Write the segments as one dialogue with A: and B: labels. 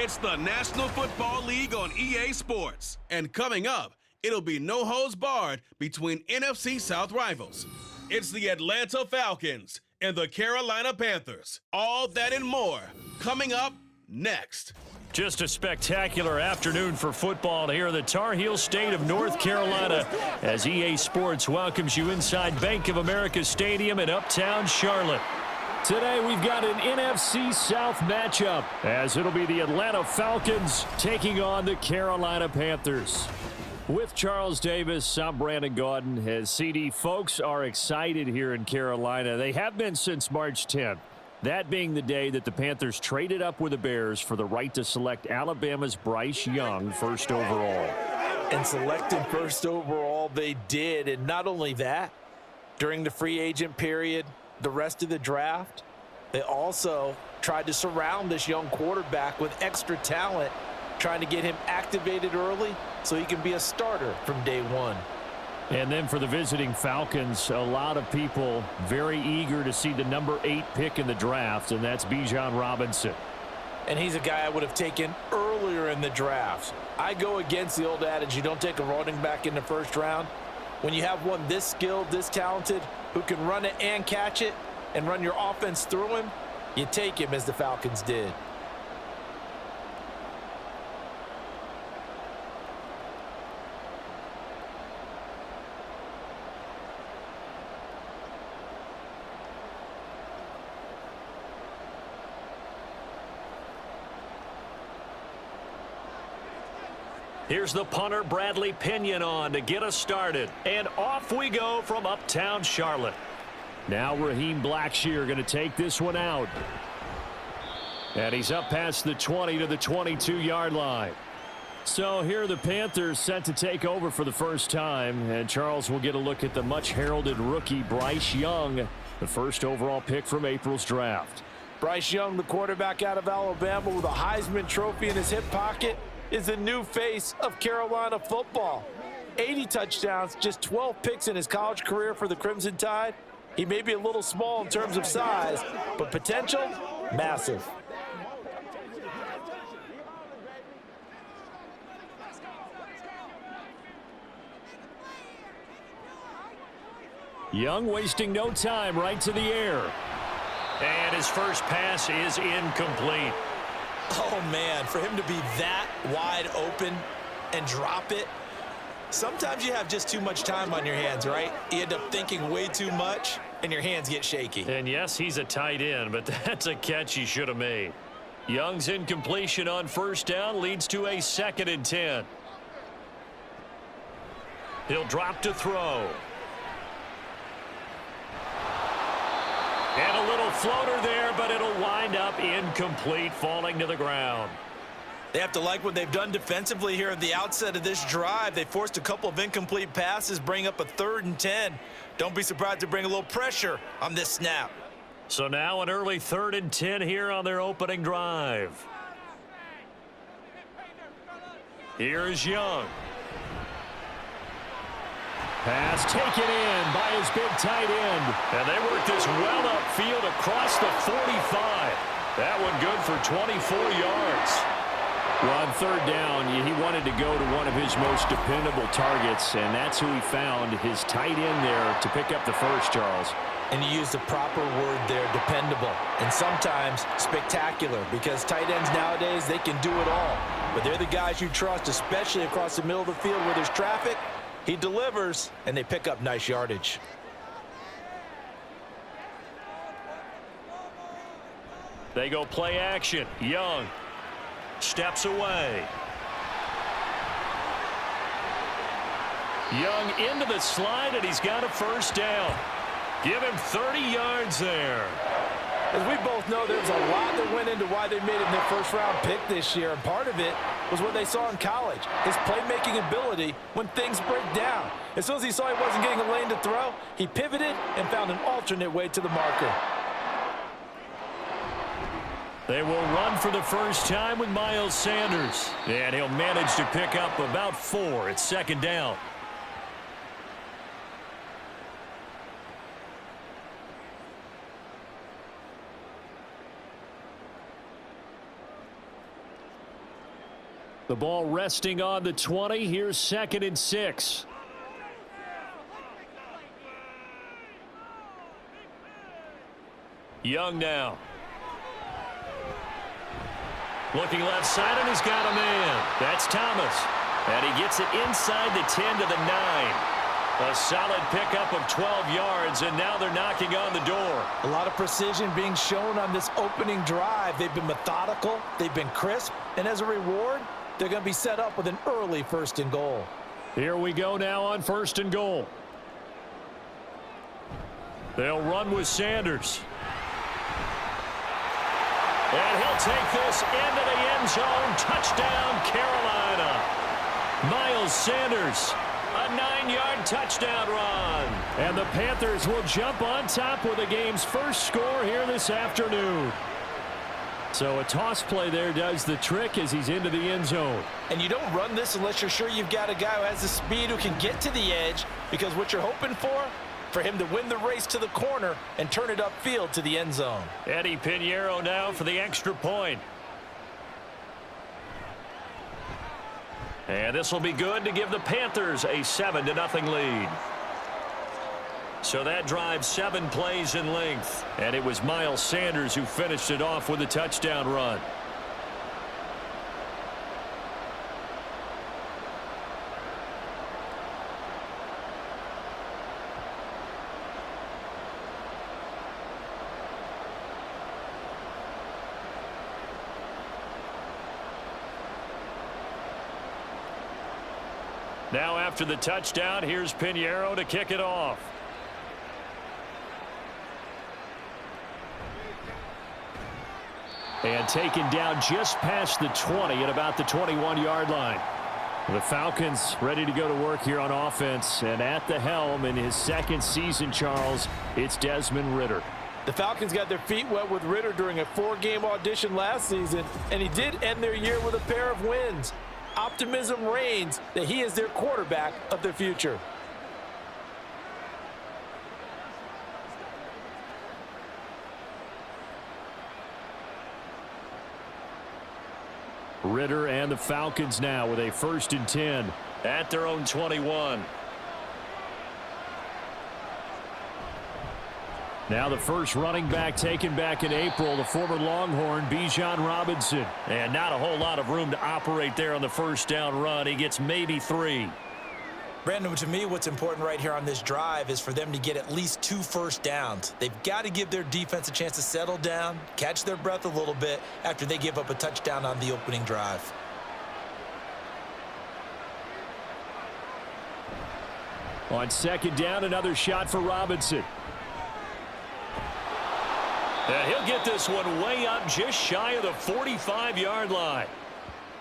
A: It's the National Football League on EA Sports. And coming up, it'll be no holds barred between NFC South rivals. It's the Atlanta Falcons and the Carolina Panthers. All that and more coming up next.
B: Just a spectacular afternoon for football here in the Tar Heel state of North Carolina as EA Sports welcomes you inside Bank of America Stadium in Uptown Charlotte. Today we've got an NFC South matchup as it'll be the Atlanta Falcons taking on the Carolina Panthers. With Charles Davis, I'm Brandon Gaudin. As CD, folks are excited here in Carolina. They have been since March 10th. That being the day that the Panthers traded up with the Bears for the right to select Alabama's Bryce Young first overall.
C: And selected first overall they did. And not only that, during the free agent period, the rest of the draft, they also tried to surround this young quarterback with extra talent, trying to get him activated early so he can be a starter from day one.
B: And then for the visiting Falcons, a lot of people very eager to see the number 8 pick in the draft, and that's Bijan Robinson.
C: And he's a guy I would have taken earlier in the draft. I go against the old adage, you don't take a running back in the first round. When you have one this skilled, this talented, who can run it and catch it and run your offense through him, you take him as the Falcons did.
B: Here's the punter, Bradley Pinion, on to get us started. And off we go from Uptown Charlotte. Now Raheem Blackshear going to take this one out. And he's up past the 20 to the 22-yard line. So here are the Panthers set to take over for the first time. And Charles will get a look at the much-heralded rookie Bryce Young, the first overall pick from April's draft.
C: Bryce Young, the quarterback out of Alabama with a Heisman Trophy in his hip pocket, is the new face of Carolina football. 80 touchdowns, just 12 picks in his college career for the Crimson Tide. He may be a little small in terms of size, but potential, massive.
B: Young wasting no time, right to the air. And his first pass is incomplete.
C: Oh, man, for him to be that wide open and drop it, sometimes you have just too much time on your hands, right? You end up thinking way too much, and your hands get shaky.
B: And, yes, he's a tight end, but that's a catch he should have made. Young's incompletion on first down leads to a 2nd and 10. He'll drop to throw. And a little floater there, but it'll wind up incomplete, falling to the ground.
C: They have to like what they've done defensively here at the outset of this drive. They forced a couple of incomplete passes, bring up a 3rd and 10. Don't be surprised to bring a little pressure on this snap.
B: So now an early 3rd and 10 here on their opening drive. Here is Young. Pass taken in by his big tight end. And they work this well upfield across the 45. That one good for 24 yards. Well, on 3rd down, he wanted to go to one of his most dependable targets, and that's who he found, his tight end there, to pick up the first, Charles.
C: And you used the proper word there, dependable. And sometimes spectacular, because tight ends nowadays, they can do it all. But they're the guys you trust, especially across the middle of the field where there's traffic. He delivers, and they pick up nice yardage.
B: They go play action. Young steps away. Young into the slide, and he's got a first down. Give him 30 yards there.
C: As we both know, there's a lot that went into why they made him their first-round pick this year, and part of it was what they saw in college, his playmaking ability when things break down. As soon as he saw he wasn't getting a lane to throw, he pivoted and found an alternate way to the marker.
B: They will run for the first time with Miles Sanders, and he'll manage to pick up about 4 at 2nd down. The ball resting on the 20. Here's 2nd and 6. Young now. Looking left side, and he's got a man. That's Thomas. And he gets it inside the 10 to the 9. A solid pickup of 12 yards, and now they're knocking on the door.
C: A lot of precision being shown on this opening drive. They've been methodical, they've been crisp, and as a reward, they're going to be set up with an early 1st and goal.
B: Here we go now on 1st and goal. They'll run with Sanders. And he'll take this into the end zone. Touchdown, Carolina. Miles Sanders, a 9-yard touchdown run. And the Panthers will jump on top with the game's first score here this afternoon. So a toss play there does the trick as he's into the end zone.
C: And you don't run this unless you're sure you've got a guy who has the speed who can get to the edge, because what you're hoping for him to win the race to the corner and turn it upfield to the end zone.
B: Eddie Pinheiro now for the extra point. And this will be good to give the Panthers a 7-0 lead. So that drive 7 plays in length. And it was Miles Sanders who finished it off with a touchdown run. Now after the touchdown, here's Pinheiro to kick it off. And taken down just past the 20 at about the 21-yard line. The Falcons ready to go to work here on offense. And at the helm in his 2nd season, Charles, it's Desmond Ridder.
C: The Falcons got their feet wet with Ridder during a 4-game audition last season, and he did end their year with a pair of wins. Optimism reigns that he is their quarterback of the future.
B: Ridder and the Falcons now with a 1st and 10 at their own 21. Now the first running back taken back in April, the former Longhorn, Bijan Robinson. And not a whole lot of room to operate there on the first down run. He gets maybe 3.
C: Brandon, to me, what's important right here on this drive is for them to get at least 2 first downs. They've got to give their defense a chance to settle down, catch their breath a little bit after they give up a touchdown on the opening drive.
B: On 2nd down, another shot for Robinson. And he'll get this one way up just shy of the 45-yard line.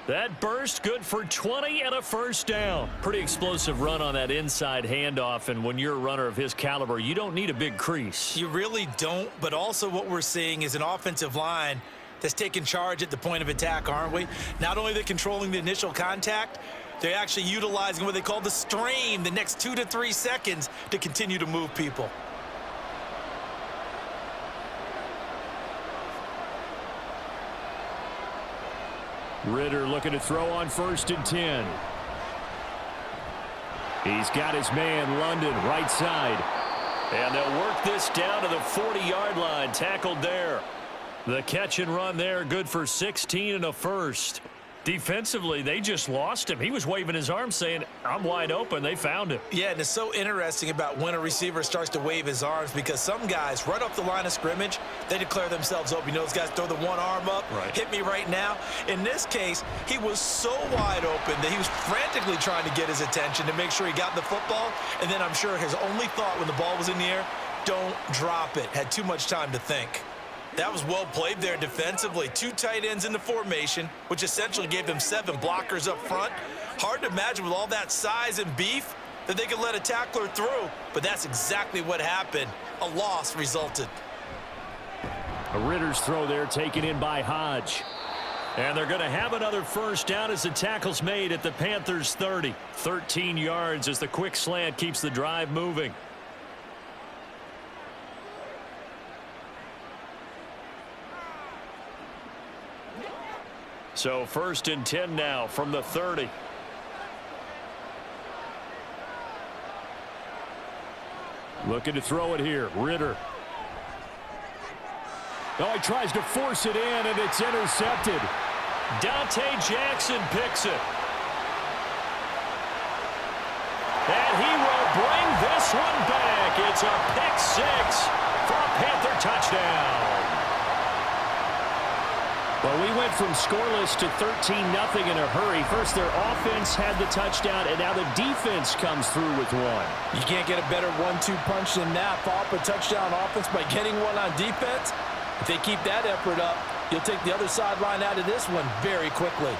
B: That burst good for 20 and a first down. Pretty explosive run on that inside handoff, and when you're a runner of his caliber, you don't need a big crease.
C: You really don't, but also what we're seeing is an offensive line that's taking charge at the point of attack, aren't we? Not only are they controlling the initial contact, they're actually utilizing what they call the strain, the next 2 to 3 seconds, to continue to move people.
B: Ridder looking to throw on 1st and 10. He's got his man, London, right side. And they'll work this down to the 40-yard line, tackled there. The catch and run there, good for 16 and a first. Defensively, they just lost him. He was waving his arm saying, I'm wide open. They found him.
C: Yeah, and it's so interesting about when a receiver starts to wave his arms, because some guys, right off the line of scrimmage, they declare themselves open. You know, those guys throw the one arm up,
B: right.
C: Hit me right now. In this case, he was so wide open that he was frantically trying to get his attention to make sure he got the football. And then I'm sure his only thought when the ball was in the air, don't drop it. Had too much time to think. That was well played there defensively. 2 tight ends in the formation, which essentially gave them 7 blockers up front. Hard to imagine with all that size and beef that they could let a tackler through, but that's exactly what happened. A loss resulted.
B: A Ridder's throw there taken in by Hodge. And they're going to have another first down as the tackle's made at the Panthers' 30. 13 yards as the quick slant keeps the drive moving. So 1st and 10 now from the 30. Looking to throw it here. Ritter. Oh, he tries to force it in, and it's intercepted. Dante Jackson picks it. And he will bring this one back. It's a pick six for a Panther touchdown. Well, we went from scoreless to 13-0 in a hurry. First, their offense had the touchdown, and now the defense comes through with one.
C: You can't get a better 1-2 punch than that. Follow up a touchdown offense by getting one on defense. If they keep that effort up, you'll take the other sideline out of this one very quickly.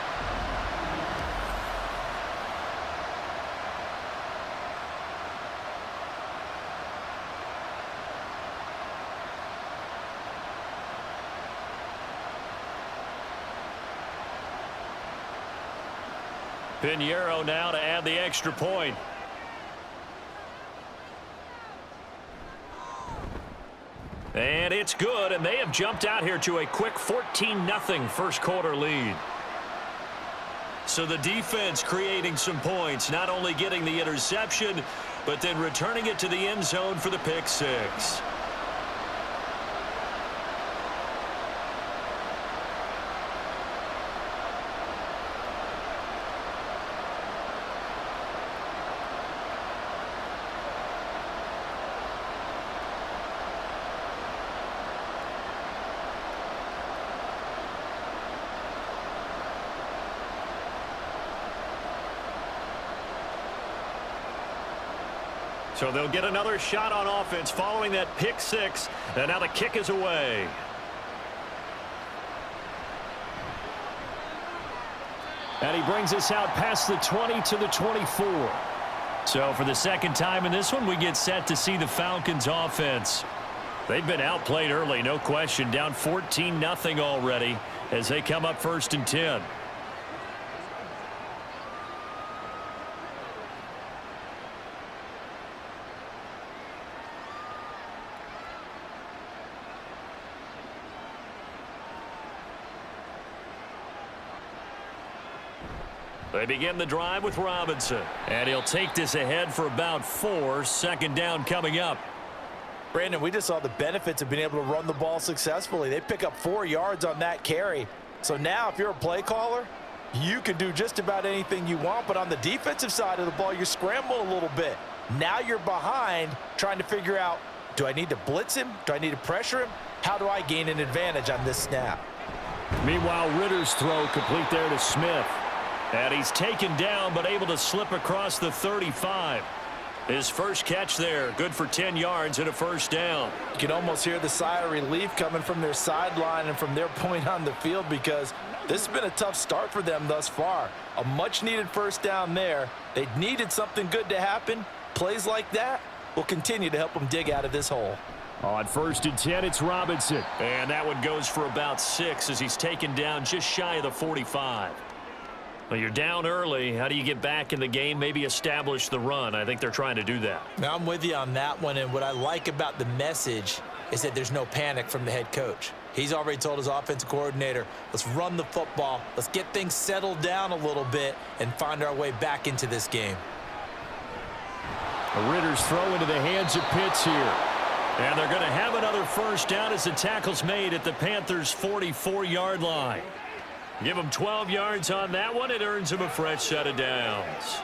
B: Pinheiro now to add the extra point. And it's good, and they have jumped out here to a quick 14-0 first quarter lead. So the defense creating some points, not only getting the interception, but then returning it to the end zone for the pick six. So they'll get another shot on offense following that pick six, and now the kick is away. And he brings us out past the 20 to the 24. So for the second time in this one, we get set to see the Falcons offense. They've been outplayed early, no question, down 14-0 already as they come up 1st and 10. They begin the drive with Robinson. And he'll take this ahead for about 4. 2nd down coming up.
C: Brandon, we just saw the benefits of being able to run the ball successfully. They pick up 4 yards on that carry. So now if you're a play caller, you can do just about anything you want. But on the defensive side of the ball, you're scrambling a little bit. Now you're behind trying to figure out, do I need to blitz him? Do I need to pressure him? How do I gain an advantage on this snap?
B: Meanwhile, Ritter's throw complete there to Smith. And he's taken down but able to slip across the 35. His first catch there, good for 10 yards and a 1st down.
C: You can almost hear the sigh of relief coming from their sideline and from their point on the field because this has been a tough start for them thus far. A much-needed 1st down there. They needed something good to happen. Plays like that will continue to help them dig out of this hole.
B: On 1st and 10, it's Robinson. And that one goes for about 6 as he's taken down just shy of the 45. Well, you're down early. How do you get back in the game, maybe establish the run? I think they're trying to do that.
C: Now, I'm with you on that one, and what I like about the message is that there's no panic from the head coach. He's already told his offensive coordinator, let's run the football, let's get things settled down a little bit and find our way back into this game.
B: The Ritter's throw into the hands of Pitts here. And they're going to have another 1st down as the tackle's made at the Panthers' 44-yard line. Give him 12 yards on that one. It earns him a fresh set of downs.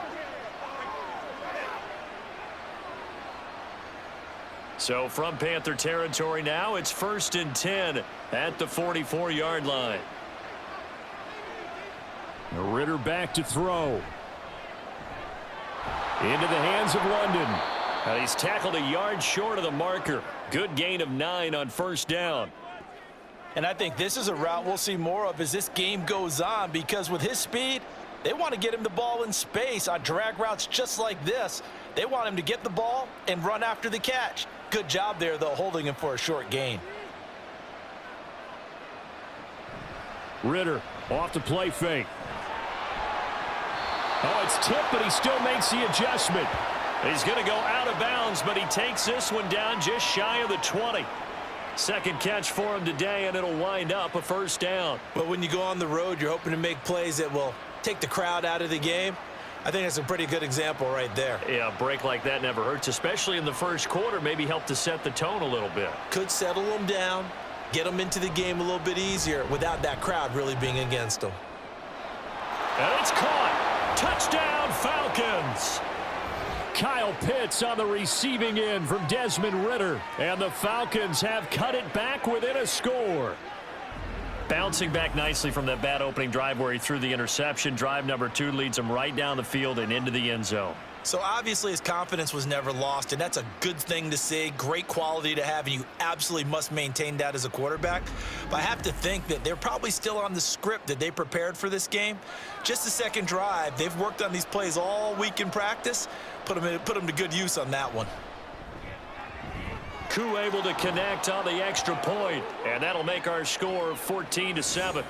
B: So from Panther territory now, it's 1st and 10 at the 44-yard line. Ritter back to throw. Into the hands of London. And he's tackled a yard short of the marker. Good gain of 9 on 1st down.
C: And I think this is a route we'll see more of as this game goes on because with his speed, they want to get him the ball in space on drag routes just like this. They want him to get the ball and run after the catch. Good job there, though, holding him for a short gain.
B: Ritter off the play fake. Oh, it's tipped, but he still makes the adjustment. He's going to go out of bounds, but he takes this one down just shy of the 20. Second catch for him today, and it'll wind up a first down.
C: But when you go on the road, you're hoping to make plays that will take the crowd out of the game. I think that's a pretty good example right there.
B: Yeah, a break like that never hurts, especially in the first quarter. Maybe help to set the tone a little bit.
C: Could settle them down, get them into the game a little bit easier without that crowd really being against them.
B: And it's caught. Touchdown, Falcons. Kyle Pitts on the receiving end from Desmond Ridder. And the Falcons have cut it back within a score. Bouncing back nicely from that bad opening drive where he threw the interception. Drive number 2 leads him right down the field and into the end zone.
C: So obviously his confidence was never lost, and that's a good thing to see. Great quality to have, and you absolutely must maintain that as a quarterback. But I have to think that they're probably still on the script that they prepared for this game. Just the second drive, they've worked on these plays all week in practice. Put them to good use on that one.
B: Koo able to connect on the extra point, and that'll make our score 14-7.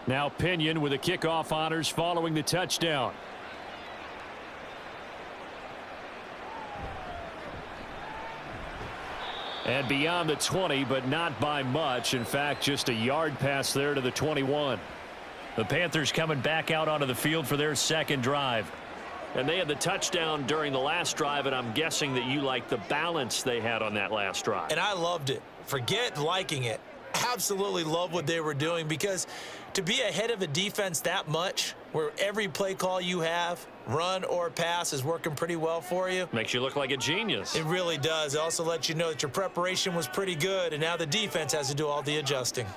B: Now Pinion with the kickoff honors following the touchdown. And beyond the 20, but not by much. In fact, just a yard pass there to the 21. The Panthers coming back out onto the field for their second drive. And they had the touchdown during the last drive, and I'm guessing that you like the balance they had on that last drive.
C: And I loved it. Forget liking it. Absolutely love what they were doing, because to be ahead of a defense that much, where every play call you have, run or pass, is working pretty well for you.
B: Makes you look like a genius.
C: It really does. It also lets you know that your preparation was pretty good, and now the defense has to do all the adjusting.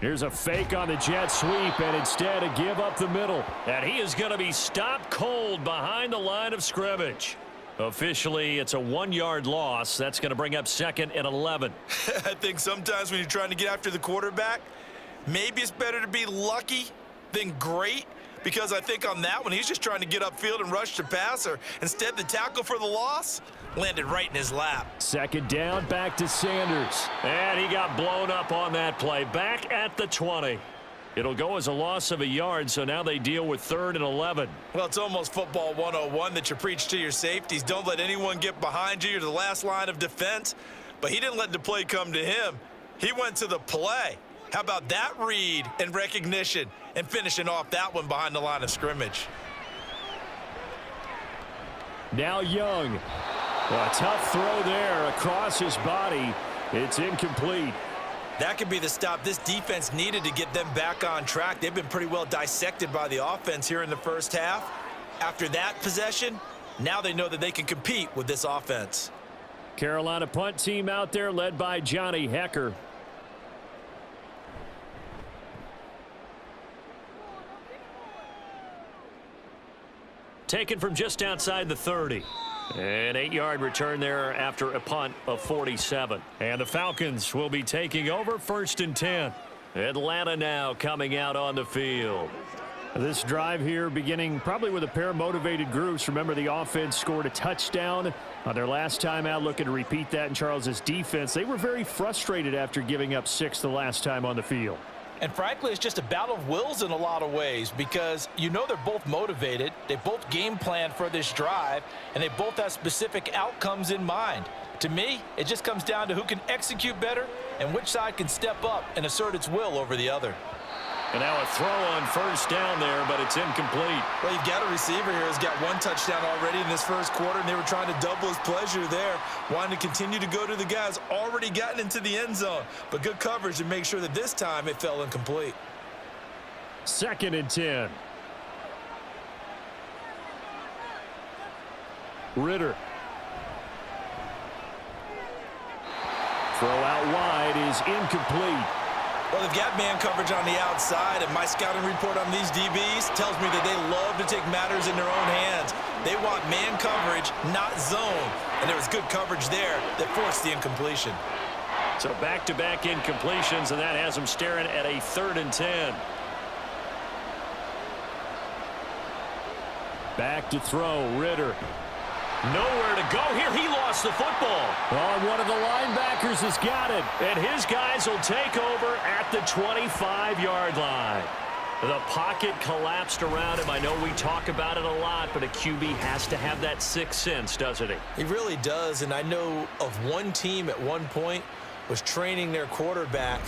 B: Here's a fake on the jet sweep, and instead a give up the middle. And he is going to be stopped cold behind the line of scrimmage. Officially, it's a 1-yard loss. That's going to bring up 2nd and 11.
C: I think sometimes when you're trying to get after the quarterback, maybe it's better to be lucky than great, because I think on that one, he's just trying to get upfield and rush the passer. Instead, the tackle for the loss landed right in his lap.
B: Second down, back to Sanders. And he got blown up on that play. Back at the 20. It'll go as a loss of a yard, so now they deal with 3rd and 11.
C: Well, it's almost football 101 that you preach to your safeties. Don't let anyone get behind you. You're the last line of defense. But he didn't let the play come to him. He went to the play. How about that read and recognition and finishing off that one behind the line of scrimmage?
B: Now Young. A tough throw there across his body. It's incomplete.
C: That could be the stop this defense needed to get them back on track. They've been pretty well dissected by the offense here in the first half. After that possession, now they know that they can compete with this offense.
B: Carolina punt team out there led by Johnny Hecker. Taken from just outside the 30. An 8-yard return there after a punt of 47. And the Falcons will be taking over 1st and 10. Atlanta now coming out on the field. This drive here beginning probably with a pair of motivated groups. Remember, the offense scored a touchdown on their last time out, looking to repeat that in Charles's defense. They were very frustrated after giving up 6 the last time on the field.
C: And frankly, it's just a battle of wills in a lot of ways, because you know they're both motivated. They both game plan for this drive, and they both have specific outcomes in mind. To me, it just comes down to who can execute better and which side can step up and assert its will over the other.
B: And now a throw on 1st down there, but it's incomplete.
C: Well, you've got a receiver here who's got 1 touchdown already in this first quarter, and they were trying to double his pleasure there, wanting to continue to go to the guys already gotten into the end zone. But good coverage to make sure that this time it fell incomplete.
B: 2nd and 10. Ridder. Throw out wide is incomplete.
C: Well, Well, they've got man coverage on the outside, and my scouting report on these DBs tells me that they love to take matters in their own hands. They want man coverage, not zone. And there was good coverage there that forced the incompletion.
B: So back-to-back incompletions, and that has them staring at a 3rd and 10. Back to throw, Ritter. Nowhere to go here. He lost the football. Well, one of the linebackers has got it. And his guys will take over at the 25-yard line. The pocket collapsed around him. I know we talk about it a lot, but a QB has to have that sixth sense, doesn't he?
C: He really does, and I know of one team at one point was training their quarterback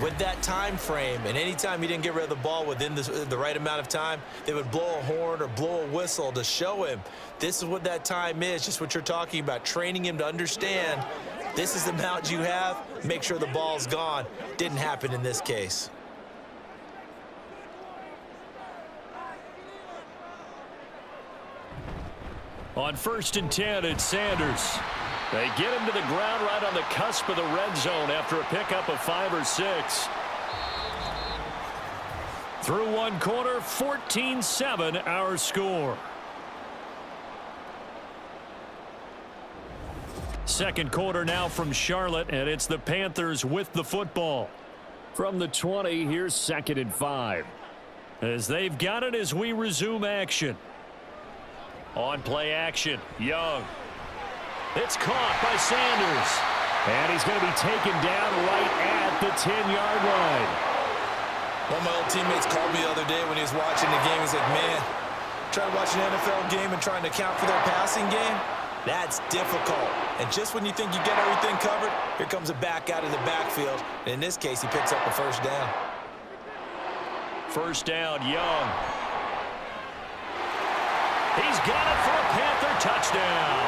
C: with that time frame, and anytime he didn't get rid of the ball within the right amount of time, they would blow a horn or blow a whistle to show him this is what that time is, just what you're talking about, training him to understand this is the amount you have, make sure the ball's gone. Didn't happen in this case.
B: On 1st and 10, it's Sanders. They get him to the ground right on the cusp of the red zone after a pickup of 5 or 6. Through one quarter, 14-7 our score. Second quarter now from Charlotte, and it's the Panthers with the football. From the 20, here's 2nd and 5. As they've got it as we resume action. On play action, Young. It's caught by Sanders. And he's going to be taken down right at the 10-yard line.
C: One of my old teammates called me the other day when he was watching the game. He's like, man, trying to watch an NFL game and trying to account for their passing game, that's difficult. And just when you think you get everything covered, here comes a back out of the backfield. And in this case, he picks up a first down.
B: First down, Young. He's got it for a Panther touchdown.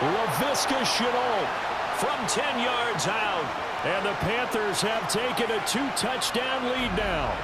B: Laviska Shenault from 10 yards out. And the Panthers have taken a 2-touchdown lead now.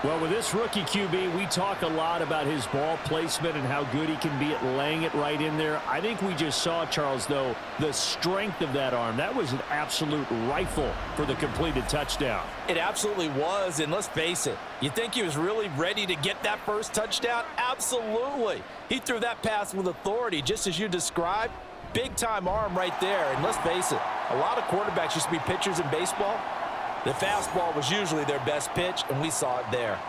B: Well, with this rookie QB, we talk a lot about his ball placement and how good he can be at laying it right in there. I think we just saw, Charles, though, the strength of that arm. That was an absolute rifle for the completed touchdown.
C: It absolutely was, and let's face it, you think he was really ready to get that first touchdown? Absolutely. He threw that pass with authority, just as you described. Big-time arm right there, and let's face it, a lot of quarterbacks used to be pitchers in baseball. The fastball was usually their best pitch, and we saw it there.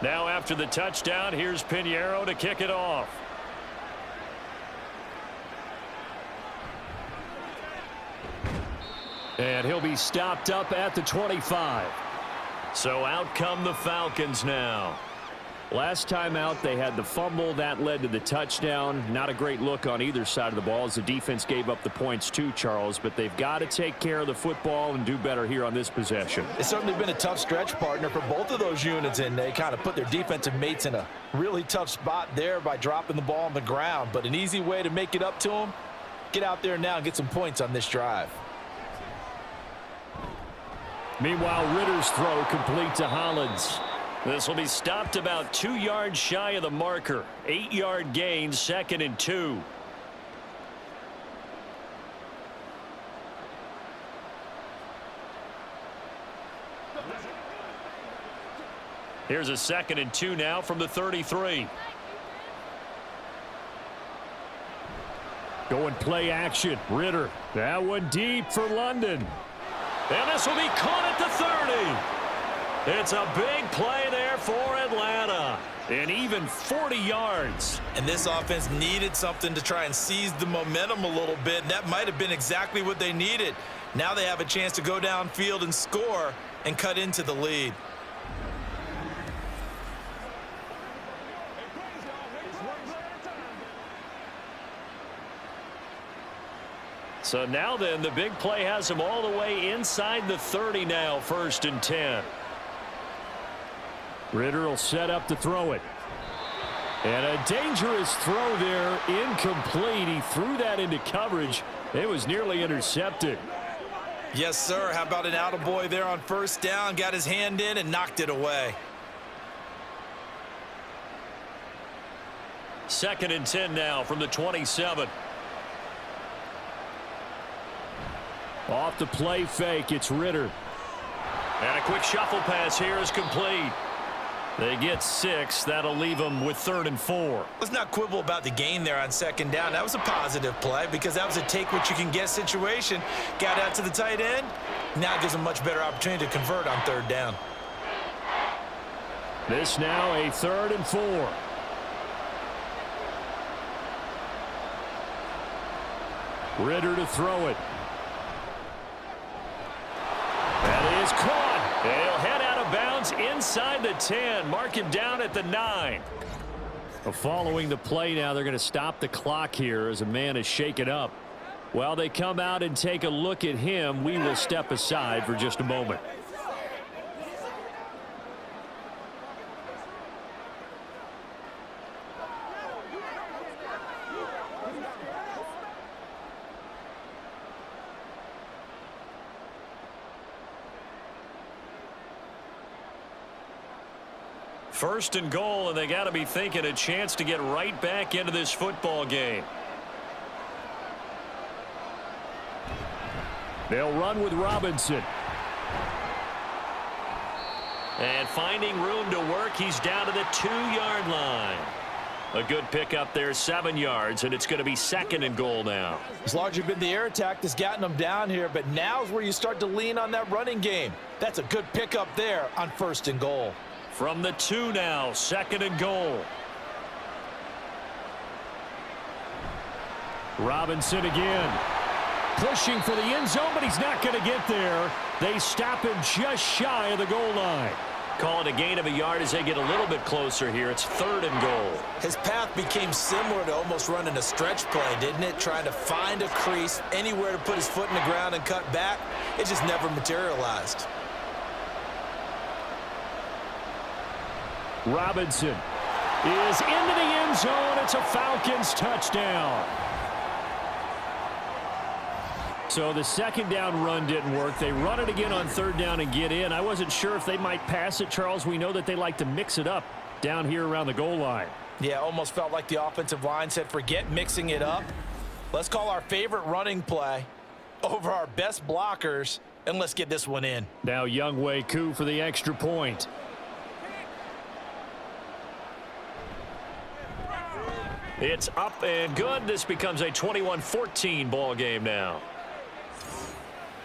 B: Now after the touchdown, here's Pinheiro to kick it off. And he'll be stopped up at the 25. So out come the Falcons now. Last time out, they had the fumble. That led to the touchdown. Not a great look on either side of the ball as the defense gave up the points too, Charles. But they've got to take care of the football and do better here on this possession.
C: It's certainly been a tough stretch, partner, for both of those units, and they kind of put their defensive mates in a really tough spot there by dropping the ball on the ground. But an easy way to make it up to them, get out there now and get some points on this drive.
B: Meanwhile, Ritter's throw complete to Hollins. This will be stopped about 2 yards shy of the marker. 8-yard gain, 2nd and 2. Here's a 2nd and 2 now from the 33. Going play action. Ritter. That one deep for London. And this will be caught at the 30. It's a big play there for Atlanta. And even 40 yards.
C: And this offense needed something to try and seize the momentum a little bit. And that might have been exactly what they needed. Now they have a chance to go downfield and score and cut into the lead.
B: So now then, the big play has him all the way inside the 30 now, 1st and 10. Ritter will set up to throw it. And a dangerous throw there, incomplete. He threw that into coverage. It was nearly intercepted.
C: Yes, sir. How about an attaboy there on 1st down? Got his hand in and knocked it away.
B: 2nd and 10 now from the 27. Off the play fake, it's Ritter. And a quick shuffle pass here is complete. They get 6. That'll leave them with 3rd and 4.
C: Let's not quibble about the gain there on 2nd down. That was a positive play because that was a take-what-you-can-get situation. Got out to the tight end. Now gives them a much better opportunity to convert on 3rd down.
B: This now a 3rd and 4. Ritter to throw it. That is caught. He'll head out of bounds inside the 10. Mark him down at the 9. Following the play now, they're going to stop the clock here as a man is shaken up. While they come out and take a look at him, we will step aside for just a moment. First and goal, and they got to be thinking a chance to get right back into this football game. They'll run with Robinson. And finding room to work, he's down to the 2-yard line. A good pickup there, 7 yards, and it's going to be 2nd and goal now.
C: It's largely been the air attack that's gotten them down here, but now's where you start to lean on that running game. That's a good pickup there on 1st and goal.
B: From the 2 now, 2nd and goal. Robinson again. Pushing for the end zone, but he's not going to get there. They stop him just shy of the goal line. Call it a gain of a yard as they get a little bit closer here. It's 3rd and goal.
C: His path became similar to almost running a stretch play, didn't it? Trying to find a crease, anywhere to put his foot in the ground and cut back. It just never materialized.
B: Robinson is into the end zone. It's a Falcons touchdown. So the 2nd down run didn't work. They run it again on 3rd down and get in. I wasn't sure if they might pass it, Charles. We know that they like to mix it up down here around the goal line.
C: Yeah, almost felt like the offensive line said, forget mixing it up. Let's call our favorite running play over our best blockers, and let's get this one in.
B: Now Younghoe Koo for the extra point. It's up and good. This becomes a 21-14 ball game now.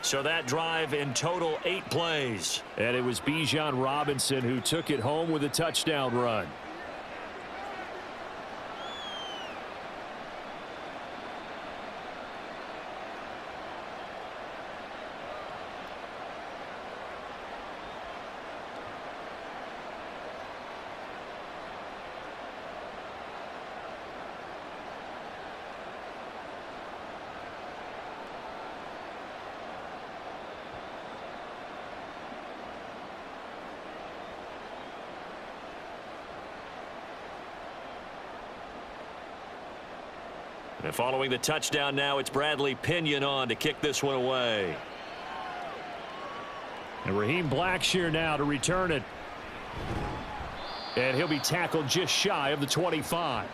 B: So that drive in total 8 plays. And it was Bijan Robinson who took it home with a touchdown run. And following the touchdown now, it's Bradley Pinion on to kick this one away. And Raheem Blackshear now to return it. And he'll be tackled just shy of the 25.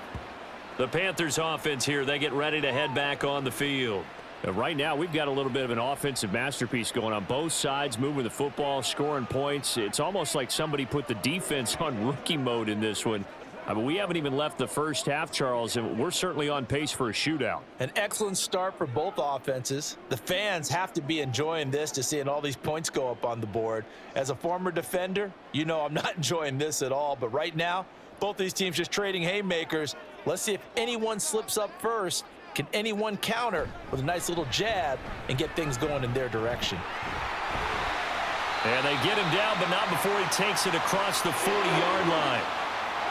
B: The Panthers offense here, they get ready to head back on the field. And right now, we've got a little bit of an offensive masterpiece going on both sides, moving the football, scoring points. It's almost like somebody put the defense on rookie mode in this one. I mean, we haven't even left the first half, Charles, and we're certainly on pace for a shootout.
C: An excellent start for both offenses. The fans have to be enjoying this to seeing all these points go up on the board. As a former defender, you know I'm not enjoying this at all. But right now, both these teams just trading haymakers. Let's see if anyone slips up first. Can anyone counter with a nice little jab and get things going in their direction?
B: And they get him down, but not before he takes it across the 40-yard line.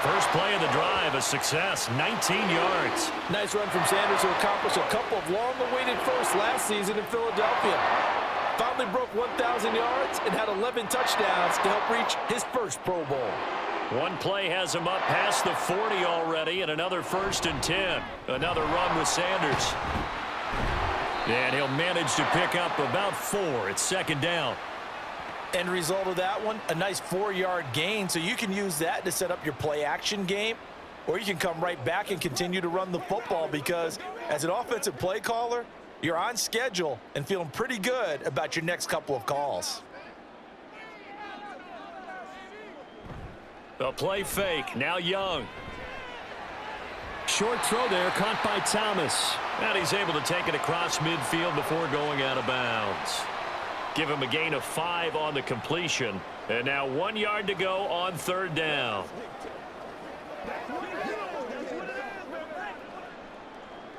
B: First play of the drive, a success, 19 yards.
C: Nice run from Sanders, who accomplished a couple of long-awaited firsts last season in Philadelphia. Finally broke 1,000 yards and had 11 touchdowns to help reach his first Pro Bowl.
B: One play has him up past the 40 already, and another 1st and 10. Another run with Sanders. And he'll manage to pick up about 4. It's 2nd down.
C: End result of that one, a nice 4-yard gain, so you can use that to set up your play-action game, or you can come right back and continue to run the football because as an offensive play caller, you're on schedule and feeling pretty good about your next couple of calls.
B: A play fake, now Young.
D: Short throw there, caught by Thomas.
B: And he's able to take it across midfield before going out of bounds. Give him a gain of 5 on the completion. And now 1 yard to go on 3rd down.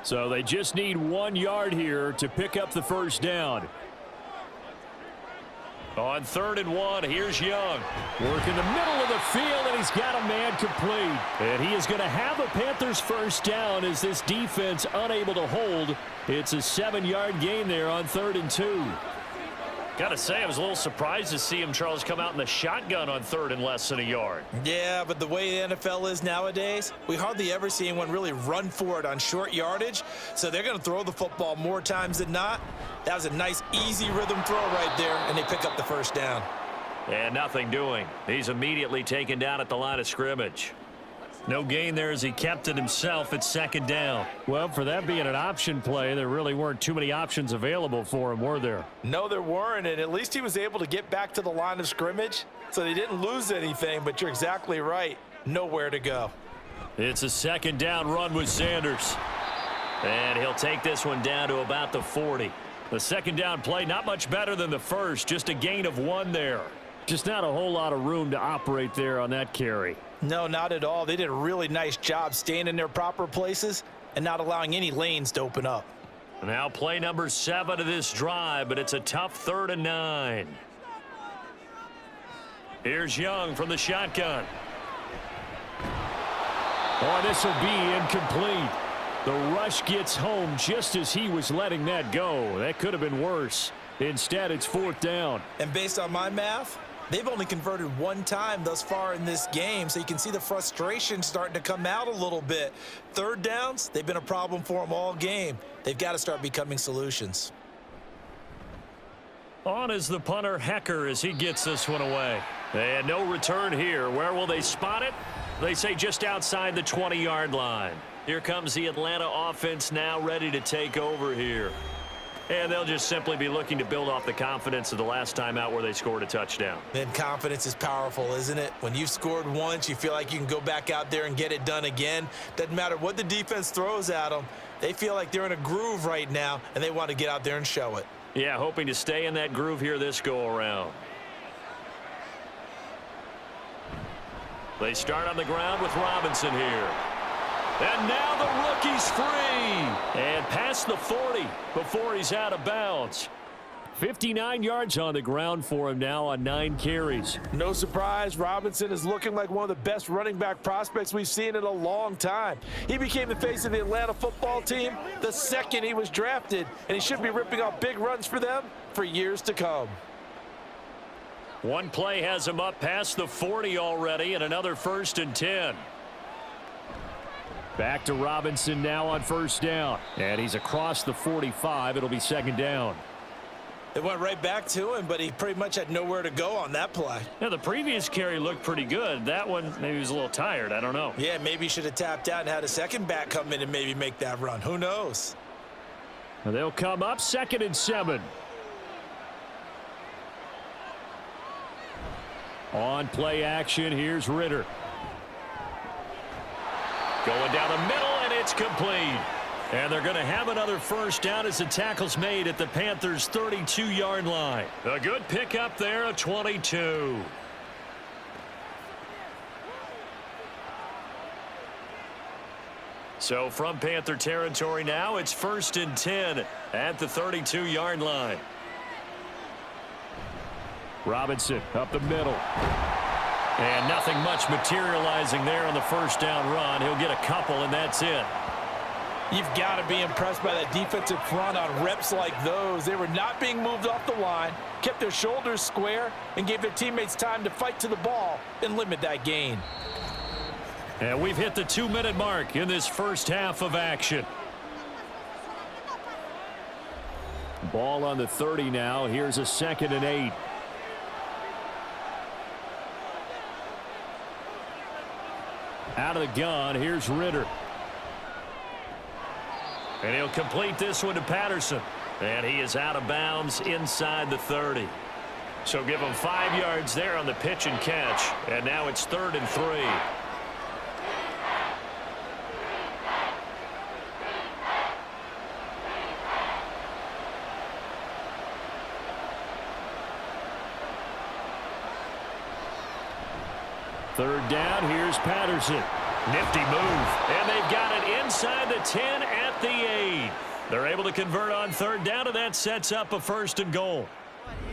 D: So they just need 1 yard here to pick up the 1st down.
B: On 3rd and 1, here's Young.
D: Work in the middle of the field, and he's got a man complete. And he is going to have a Panthers 1st down as this defense unable to hold. It's a 7-yard gain there on 3rd and 2.
B: Got to say, I was a little surprised to see him, Charles, come out in the shotgun on 3rd and less than a yard.
C: Yeah, but the way the NFL is nowadays, we hardly ever see anyone really run for it on short yardage, so they're going to throw the football more times than not. That was a nice, easy rhythm throw right there, and they pick up the 1st down.
B: And nothing doing. He's immediately taken down at the line of scrimmage. No gain there as he kept it himself at 2nd down.
D: Well, for that being an option play, there really weren't too many options available for him, were there?
C: No, there weren't, and at least he was able to get back to the line of scrimmage, so they didn't lose anything, but you're exactly right. Nowhere to go.
B: It's a 2nd down run with Sanders. And he'll take this one down to about the 40. The 2nd down play, not much better than the first, just a gain of 1 there.
D: Just not a whole lot of room to operate there on that carry.
C: No, not at all. They did a really nice job staying in their proper places and not allowing any lanes to open up.
B: Now play number 7 of this drive, but it's a tough 3rd and 9. Here's Young from the shotgun.
D: Oh, this will be incomplete. The rush gets home just as he was letting that go. That could have been worse. Instead, it's 4th down.
C: And based on my math, they've only converted 1 time thus far in this game, so you can see the frustration starting to come out a little bit. 3rd downs, they've been a problem for them all game. They've got to start becoming solutions.
B: On is the punter, Hecker, as he gets this one away. And no return here. Where will they spot it? They say just outside the 20-yard line. Here comes the Atlanta offense now ready to take over here. And they'll just simply be looking to build off the confidence of the last time out where they scored a touchdown.
C: And confidence is powerful, isn't it? When you've scored once, you feel like you can go back out there and get it done again. Doesn't matter what the defense throws at them. They feel like they're in a groove right now, and they want to get out there and show it.
B: Yeah, hoping to stay in that groove here this go-around. They start on the ground with Robinson here. And now the rookie's free. And past the 40 before he's out of bounds.
D: 59 yards on the ground for him now on 9 carries.
C: No surprise, Robinson is looking like one of the best running back prospects we've seen in a long time. He became the face of the Atlanta football team the second he was drafted, and he should be ripping off big runs for them for years to come.
B: One play has him up past the 40 already, and another 1st and 10.
D: Back to Robinson now on 1st down. And he's across the 45. It'll be 2nd down.
C: It went right back to him, but he pretty much had nowhere to go on that play.
B: Now, the previous carry looked pretty good. That one, maybe he was a little tired. I don't know.
C: Yeah, maybe he should have tapped out and had a second back come in and maybe make that run. Who knows?
D: And they'll come up 2nd and 7. On play action, here's Ritter.
B: Going down the middle, and it's complete. And they're going to have another 1st down as the tackle's made at the Panthers' 32-yard line. A good pickup there of 22. So from Panther territory now, it's 1st and 10 at the 32-yard line.
D: Robinson up the middle.
B: And nothing much materializing there on the first down run. He'll get a couple, and that's it.
C: You've got to be impressed by that defensive front on reps like those. They were not being moved off the line, kept their shoulders square, and gave their teammates time to fight to the ball and limit that gain.
B: And we've hit the 2-minute mark in this first half of action.
D: Ball on the 30 now. Here's a 2nd and 8. Out of the gun, here's Ritter.
B: And he'll complete this one to Patterson. And he is out of bounds inside the 30. So give him 5 yards there on the pitch and catch. And now it's 3rd and 3.
D: Third down, here's Patterson.
B: Nifty move. And they've got it inside the 10 at the 8. They're able to convert on 3rd down, and that sets up a 1st and goal.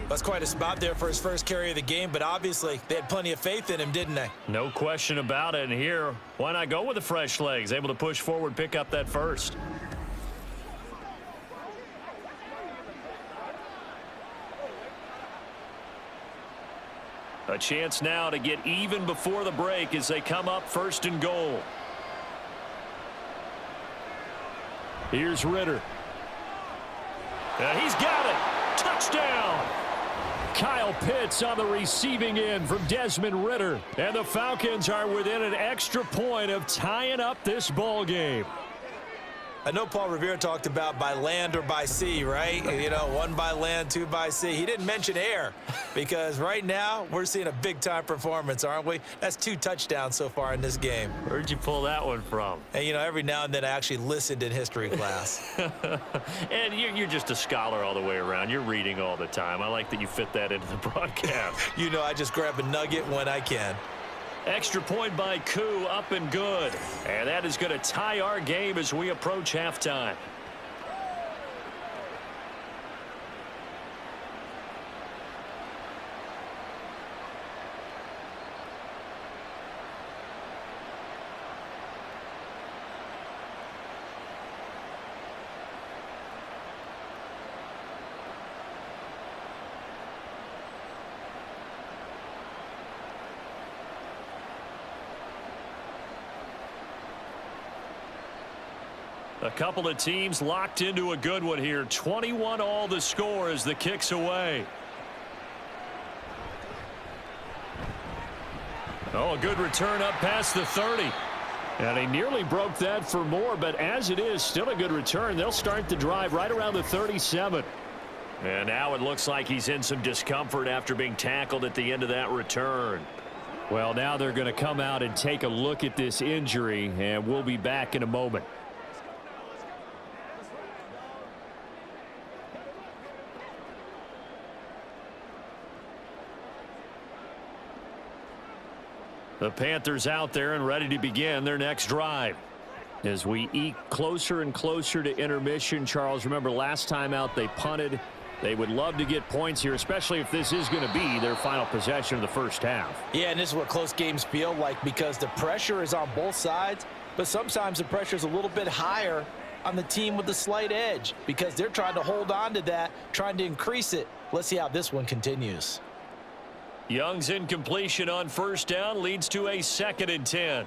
C: That's quite a spot there for his first carry of the game, but obviously they had plenty of faith in him, didn't they?
B: No question about it. And here, why not go with the fresh legs? Able to push forward, pick up that 1st. A chance now to get even before the break as they come up 1st and goal.
D: Here's Ritter.
B: And he's got it. Touchdown.
D: Kyle Pitts on the receiving end from Desmond Ritter.
B: And the Falcons are within an extra point of tying up this ball game.
C: I know Paul Revere talked about by land or by sea, right? You know, 1 by land, 2 by sea. He didn't mention air because right now we're seeing a big-time performance, aren't we? That's 2 touchdowns so far in this game.
B: Where'd you pull that one from?
C: And, you know, every now and then I actually listened in history class.
B: And you're just a scholar all the way around. You're reading all the time. I like that you fit that into the broadcast.
C: You know, I just grab a nugget when I can.
B: Extra point by Koo, up and good. And that is going to tie our game as we approach halftime. A couple of teams locked into a good one here. 21 all the score as the kick's away. Oh, a good return up past the 30.
D: And he nearly broke that for more, but as it is, still a good return. They'll start the drive right around the 37.
B: And now it looks like he's in some discomfort after being tackled at the end of that return.
D: Well, now they're going to come out and take a look at this injury, and we'll be back in a moment.
B: The Panthers out there and ready to begin their next drive.
D: As we eke closer and closer to intermission, Charles, remember last time out they punted. They would love to get points here, especially if this is going to be their final possession of the first half.
C: Yeah, and this is what close games feel like because the pressure is on both sides, but sometimes the pressure is a little bit higher on the team with the slight edge because they're trying to hold on to that, trying to increase it. Let's see how this one continues.
B: Young's incompletion on 1st down leads to a 2nd and 10.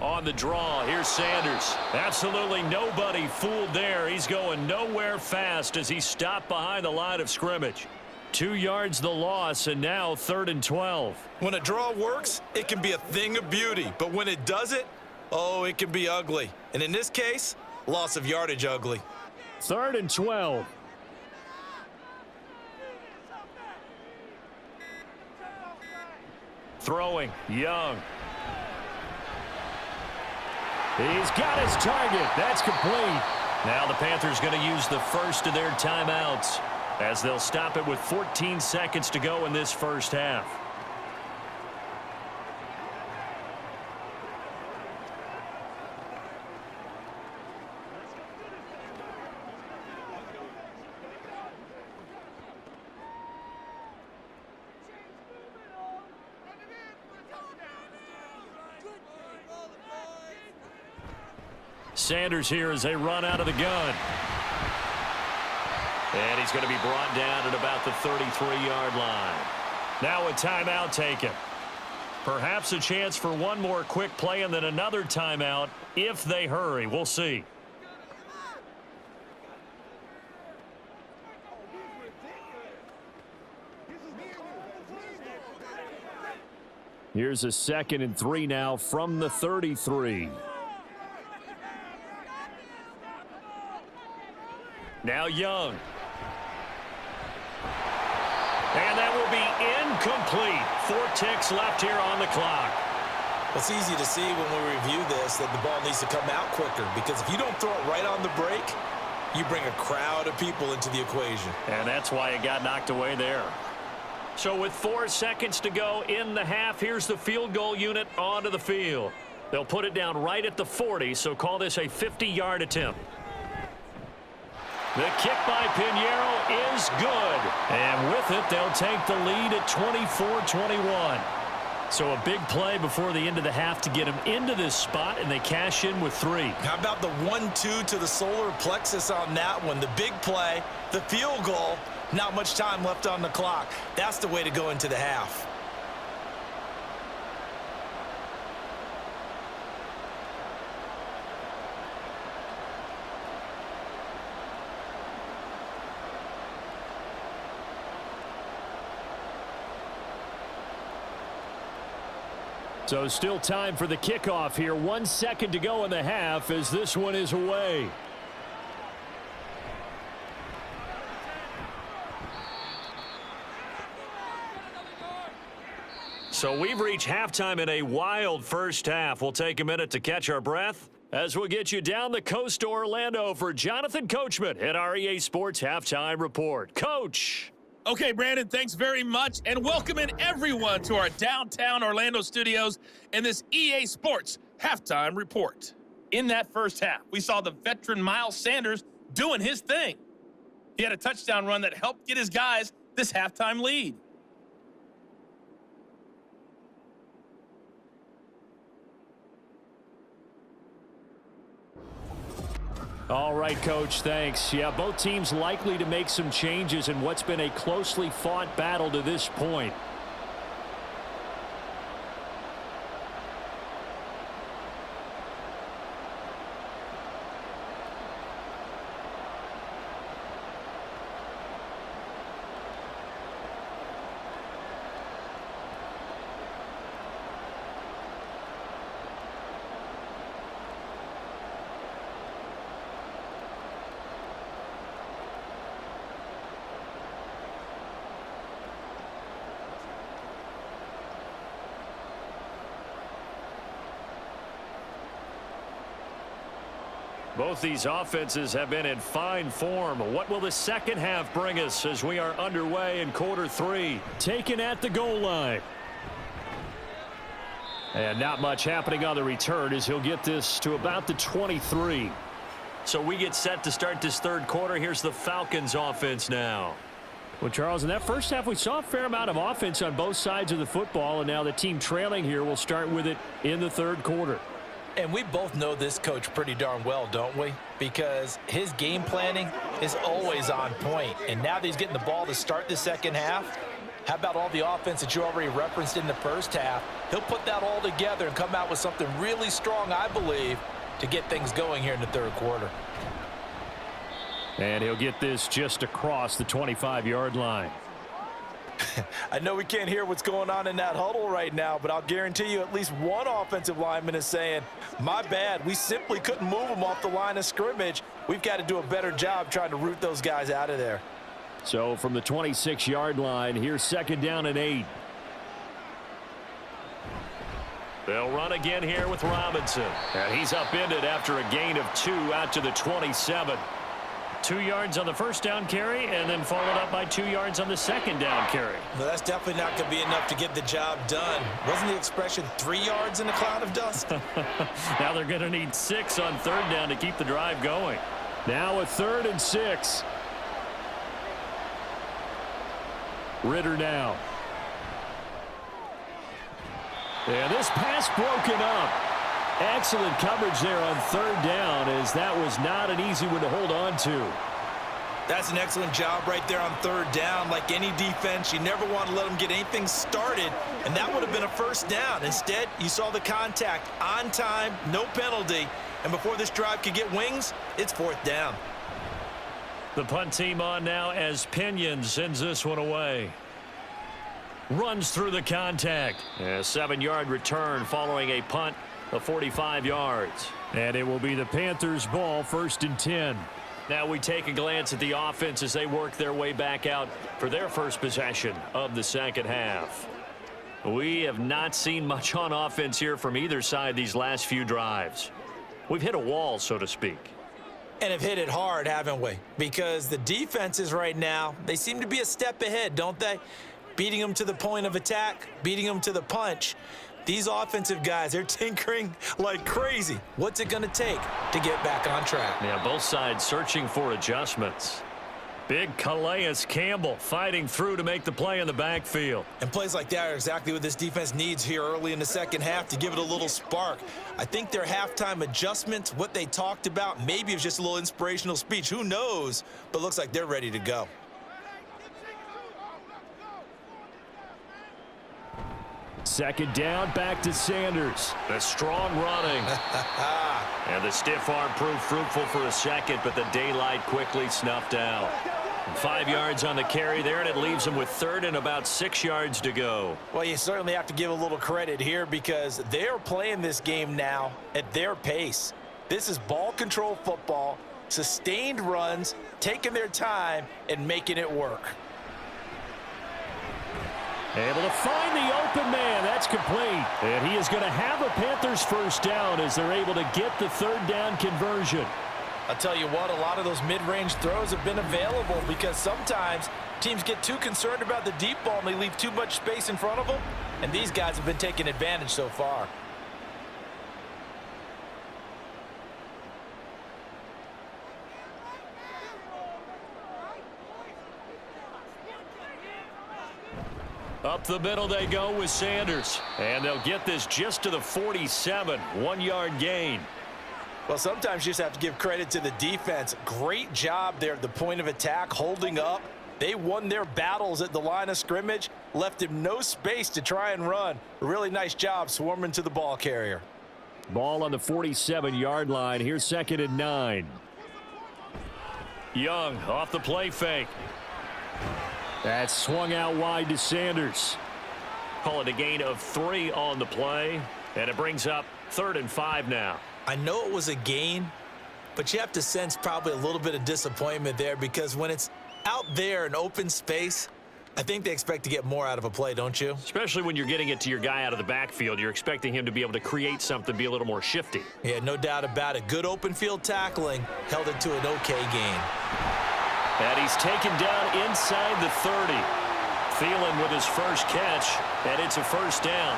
B: On the draw, here's Sanders. Absolutely nobody fooled there. He's going nowhere fast as he stopped behind the line of scrimmage. 2 yards the loss, and now 3rd and 12.
C: When a draw works, it can be a thing of beauty, but when it doesn't, oh, it can be ugly. And in this case, loss of yardage ugly.
D: 3rd and 12.
B: Throwing, Young.
D: He's got his target. That's complete.
B: Now the Panthers going to use the first of their timeouts as they'll stop it with 14 seconds to go in this first half. Sanders here as they run out of the gun. And he's going to be brought down at about the 33-yard line. Now a timeout taken. Perhaps a chance for one more quick play and then another timeout if they hurry. We'll see.
D: Here's a 2nd and 3 now from the 33.
B: Now Young. And that will be incomplete. 4 ticks left here on the clock.
C: It's easy to see when we review this that the ball needs to come out quicker, because if you don't throw it right on the break, you bring a crowd of people into the equation.
B: And that's why it got knocked away there. So with 4 seconds to go in the half, here's the field goal unit onto the field. They'll put it down right at the 40, so call this a 50-yard attempt. The kick by Pinheiro is good. And with it, they'll take the lead at 24-21. So a big play before the end of the half to get them into this spot, and they cash in with 3.
C: How about the 1-2 to the solar plexus on that one? The big play, the field goal, not much time left on the clock. That's the way to go into the half.
D: So still time for the kickoff here. 1 second to go in the half as this one is away.
B: So we've reached halftime in a wild first half. We'll take a minute to catch our breath as we'll get you down the coast to Orlando for Jonathan Coachman at our EA Sports Halftime Report. Coach.
E: Okay, Brandon, thanks very much, and welcome in everyone to our downtown Orlando studios and this EA Sports Halftime Report. In that first half, we saw the veteran Miles Sanders doing his thing. He had a touchdown run that helped get his guys this halftime lead.
D: All right, Coach, thanks. Yeah, both teams likely to make some changes in what's been a closely fought battle to this point.
B: Both these offenses have been in fine form. What will the second half bring us as we are underway in quarter 3?
D: Taken at the goal line. And not much happening on the return as he'll get this to about the 23.
B: So we get set to start this third quarter. Here's the Falcons offense now.
D: Well, Charles, in that first half, we saw a fair amount of offense on both sides of the football, and now the team trailing here will start with it in the third quarter.
C: And we both know this coach pretty darn well, don't we? Because his game planning is always on point. And now that he's getting the ball to start the second half, how about all the offense that you already referenced in the first half? He'll put that all together and come out with something really strong, I believe, to get things going here in the third quarter.
D: And he'll get this just across the 25-yard line.
C: I know we can't hear what's going on in that huddle right now, but I'll guarantee you at least one offensive lineman is saying, my bad, we simply couldn't move them off the line of scrimmage. We've got to do a better job trying to root those guys out of there.
D: So from the 26-yard line, here's 2nd down and 8.
B: They'll run again here with Robinson. And he's upended after a gain of 2 out to the 27. 2 yards on the first down carry, and then followed up by 2 yards on the second down carry.
C: Well, that's definitely not going to be enough to get the job done. Wasn't the expression 3 yards in a cloud of dust?
B: Now they're going to need 6 on third down to keep the drive going.
D: Now a 3rd and 6. Ritter now. And this pass broken up. Excellent coverage there on third down, as that was not an easy one to hold on to.
C: That's an excellent job right there on third down. Like any defense, you never want to let them get anything started, and that would have been a first down. Instead, you saw the contact on time, no penalty, and before this drive could get wings, it's fourth down.
B: The punt team on now as Pinion sends this one away. Runs through the contact. A 7-yard return following a punt of 45 yards.
D: And it will be the Panthers' ball, 1st and 10.
B: Now we take a glance at the offense as they work their way back out for their first possession of the second half. We have not seen much on offense here from either side these last few drives. We've hit a wall, so to speak.
C: And have hit it hard, haven't we? Because the defenses right now, they seem to be a step ahead, don't they? Beating them to the point of attack, beating them to the punch. These offensive guys, they're tinkering like crazy. What's it going to take to get back on track?
B: Yeah, both sides searching for adjustments. Big Calais Campbell fighting through to make the play in the backfield.
C: And plays like that are exactly what this defense needs here early in the second half to give it a little spark. I think their halftime adjustments, what they talked about, maybe it was just a little inspirational speech. Who knows? But looks like they're ready to go.
D: Second down, back to Sanders.
B: The strong running. And the stiff arm proved fruitful for a second, but the daylight quickly snuffed out. 5 yards on the carry there, and it leaves them with third and about 6 yards to go.
C: Well, you certainly have to give a little credit here because they're playing this game now at their pace. This is ball control football, sustained runs, taking their time, and making it work.
D: Able to find the open man. That's complete. And he is going to have a Panthers first down as they're able to get the third down conversion.
C: I'll tell you what, a lot of those mid-range throws have been available because sometimes teams get too concerned about the deep ball and they leave too much space in front of them. And these guys have been taking advantage so far.
B: Up the middle they go with Sanders. And they'll get this just to the 47. 1-yard gain.
C: Well, sometimes you just have to give credit to the defense. Great job there at the point of attack, holding up. They won their battles at the line of scrimmage, left him no space to try and run. A really nice job swarming to the ball carrier.
D: Ball on the 47-yard line. Here's 2nd and 9.
B: Young off the play fake.
D: That's swung out wide to Sanders.
B: Call it a gain of 3 on the play. And it brings up 3rd and 5 now.
C: I know it was a gain, but you have to sense probably a little bit of disappointment there because when it's out there in open space, I think they expect to get more out of a play, don't you?
B: Especially when you're getting it to your guy out of the backfield. You're expecting him to be able to create something, be a little more shifty.
C: Yeah, no doubt about it. Good open field tackling held it to an okay gain.
B: And he's taken down inside the 30. Thielen with his first catch, and it's a first down.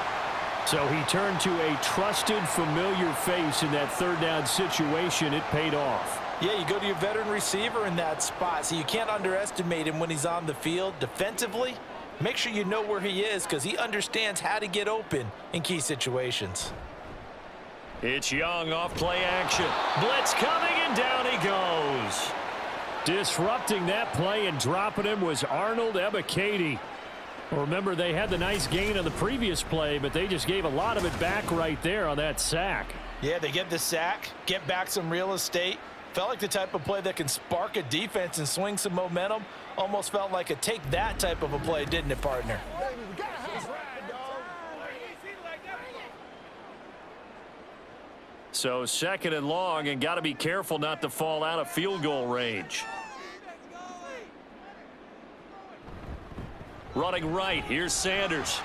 D: So he turned to a trusted, familiar face in that third down situation. It paid off.
C: Yeah, you go to your veteran receiver in that spot, so you can't underestimate him when he's on the field. Defensively, make sure you know where he is because he understands how to get open in key situations.
B: It's Young off play action. Blitz coming, and down he goes.
D: Disrupting that play and dropping him was Arnold Ebiketie. Remember, they had the nice gain on the previous play, but they just gave a lot of it back right there on that sack.
C: Yeah, they get the sack, get back some real estate. Felt like the type of play that can spark a defense and swing some momentum. Almost felt like a take that type of a play, didn't it, partner?
B: So 2nd and long, and got to be careful not to fall out of field goal range. Running right, here's Sanders.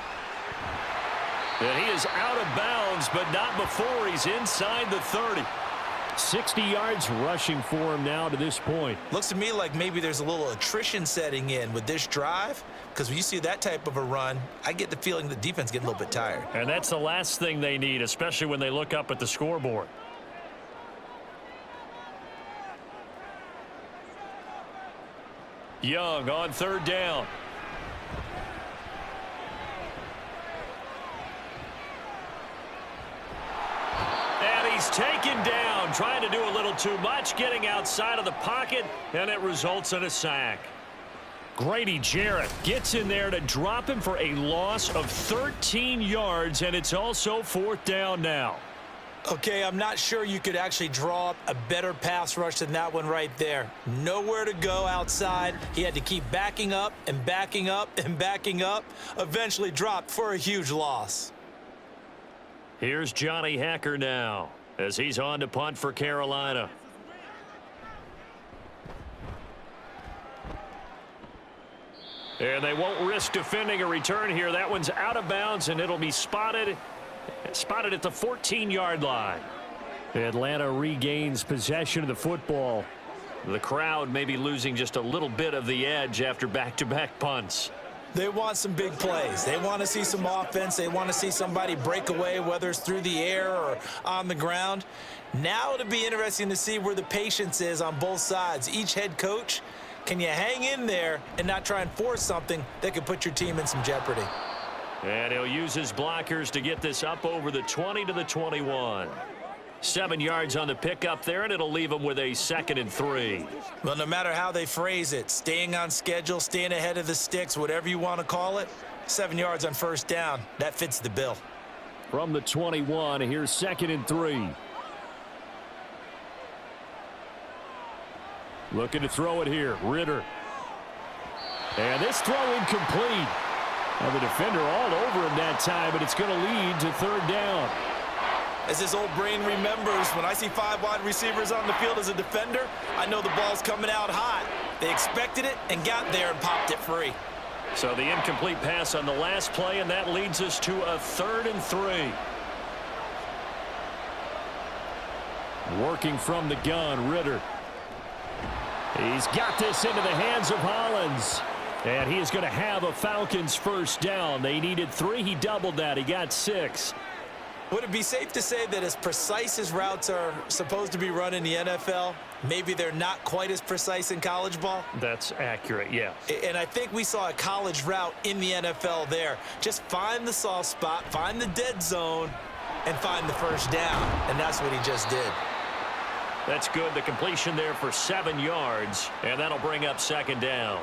B: And he is out of bounds, but not before he's inside the 30.
D: 60 yards rushing for him now to this point.
C: Looks to me like maybe there's a little attrition setting in with this drive, because when you see that type of a run, I get the feeling the defense getting a little bit tired.
B: And that's the last thing they need, especially when they look up at the scoreboard. Young on 3rd down. he's taken down, trying to do a little too much, getting outside of the pocket, and it results in a sack. Grady Jarrett gets in there to drop him for a loss of 13 yards, and it's also 4th down now.
C: Okay, I'm not sure you could actually draw up a better pass rush than that one right there. Nowhere to go outside. He had to keep backing up and backing up and backing up. Eventually dropped for a huge loss.
B: Here's Johnny Hacker now as he's on to punt for Carolina. And they won't risk defending a return here. That one's out of bounds, and it'll be spotted at the 14-yard line.
D: Atlanta regains possession of the football.
B: The crowd may be losing just a little bit of the edge after back-to-back punts.
C: They want some big plays. They want to see some offense. They want to see somebody break away, whether it's through the air or on the ground. Now it'll be interesting to see where the patience is on both sides. Each head coach, can you hang in there and not try and force something that could put your team in some jeopardy?
B: And he'll use his blockers to get this up over the 20 to the 21. 7 yards on the pickup there, and it'll leave him with a 2nd and 3.
C: Well, no matter how they phrase it, staying on schedule, staying ahead of the sticks, whatever you want to call it, 7 yards on 1st down, that fits the bill.
D: From the 21, here's 2nd and 3. Looking to throw it here, Ritter. And this throw incomplete. And the defender all over him that time, but it's going to lead to 3rd down.
C: As his old brain remembers, when I see 5 wide receivers on the field as a defender, I know the ball's coming out hot. They expected it and got there and popped it free.
B: So the incomplete pass on the last play, and that leads us to a 3rd and 3.
D: Working from the gun, Ritter. He's got this into the hands of Hollins. And he is going to have a Falcons 1st down. They needed 3. He doubled that. He got 6.
C: Would it be safe to say that as precise as routes are supposed to be run in the NFL, maybe they're not quite as precise in college ball?
B: That's accurate, yes.
C: And I think we saw a college route in the NFL there. Just find the soft spot, find the dead zone, and find the 1st down. And that's what he just did.
B: That's good. The completion there for 7 yards, and that'll bring up 2nd down.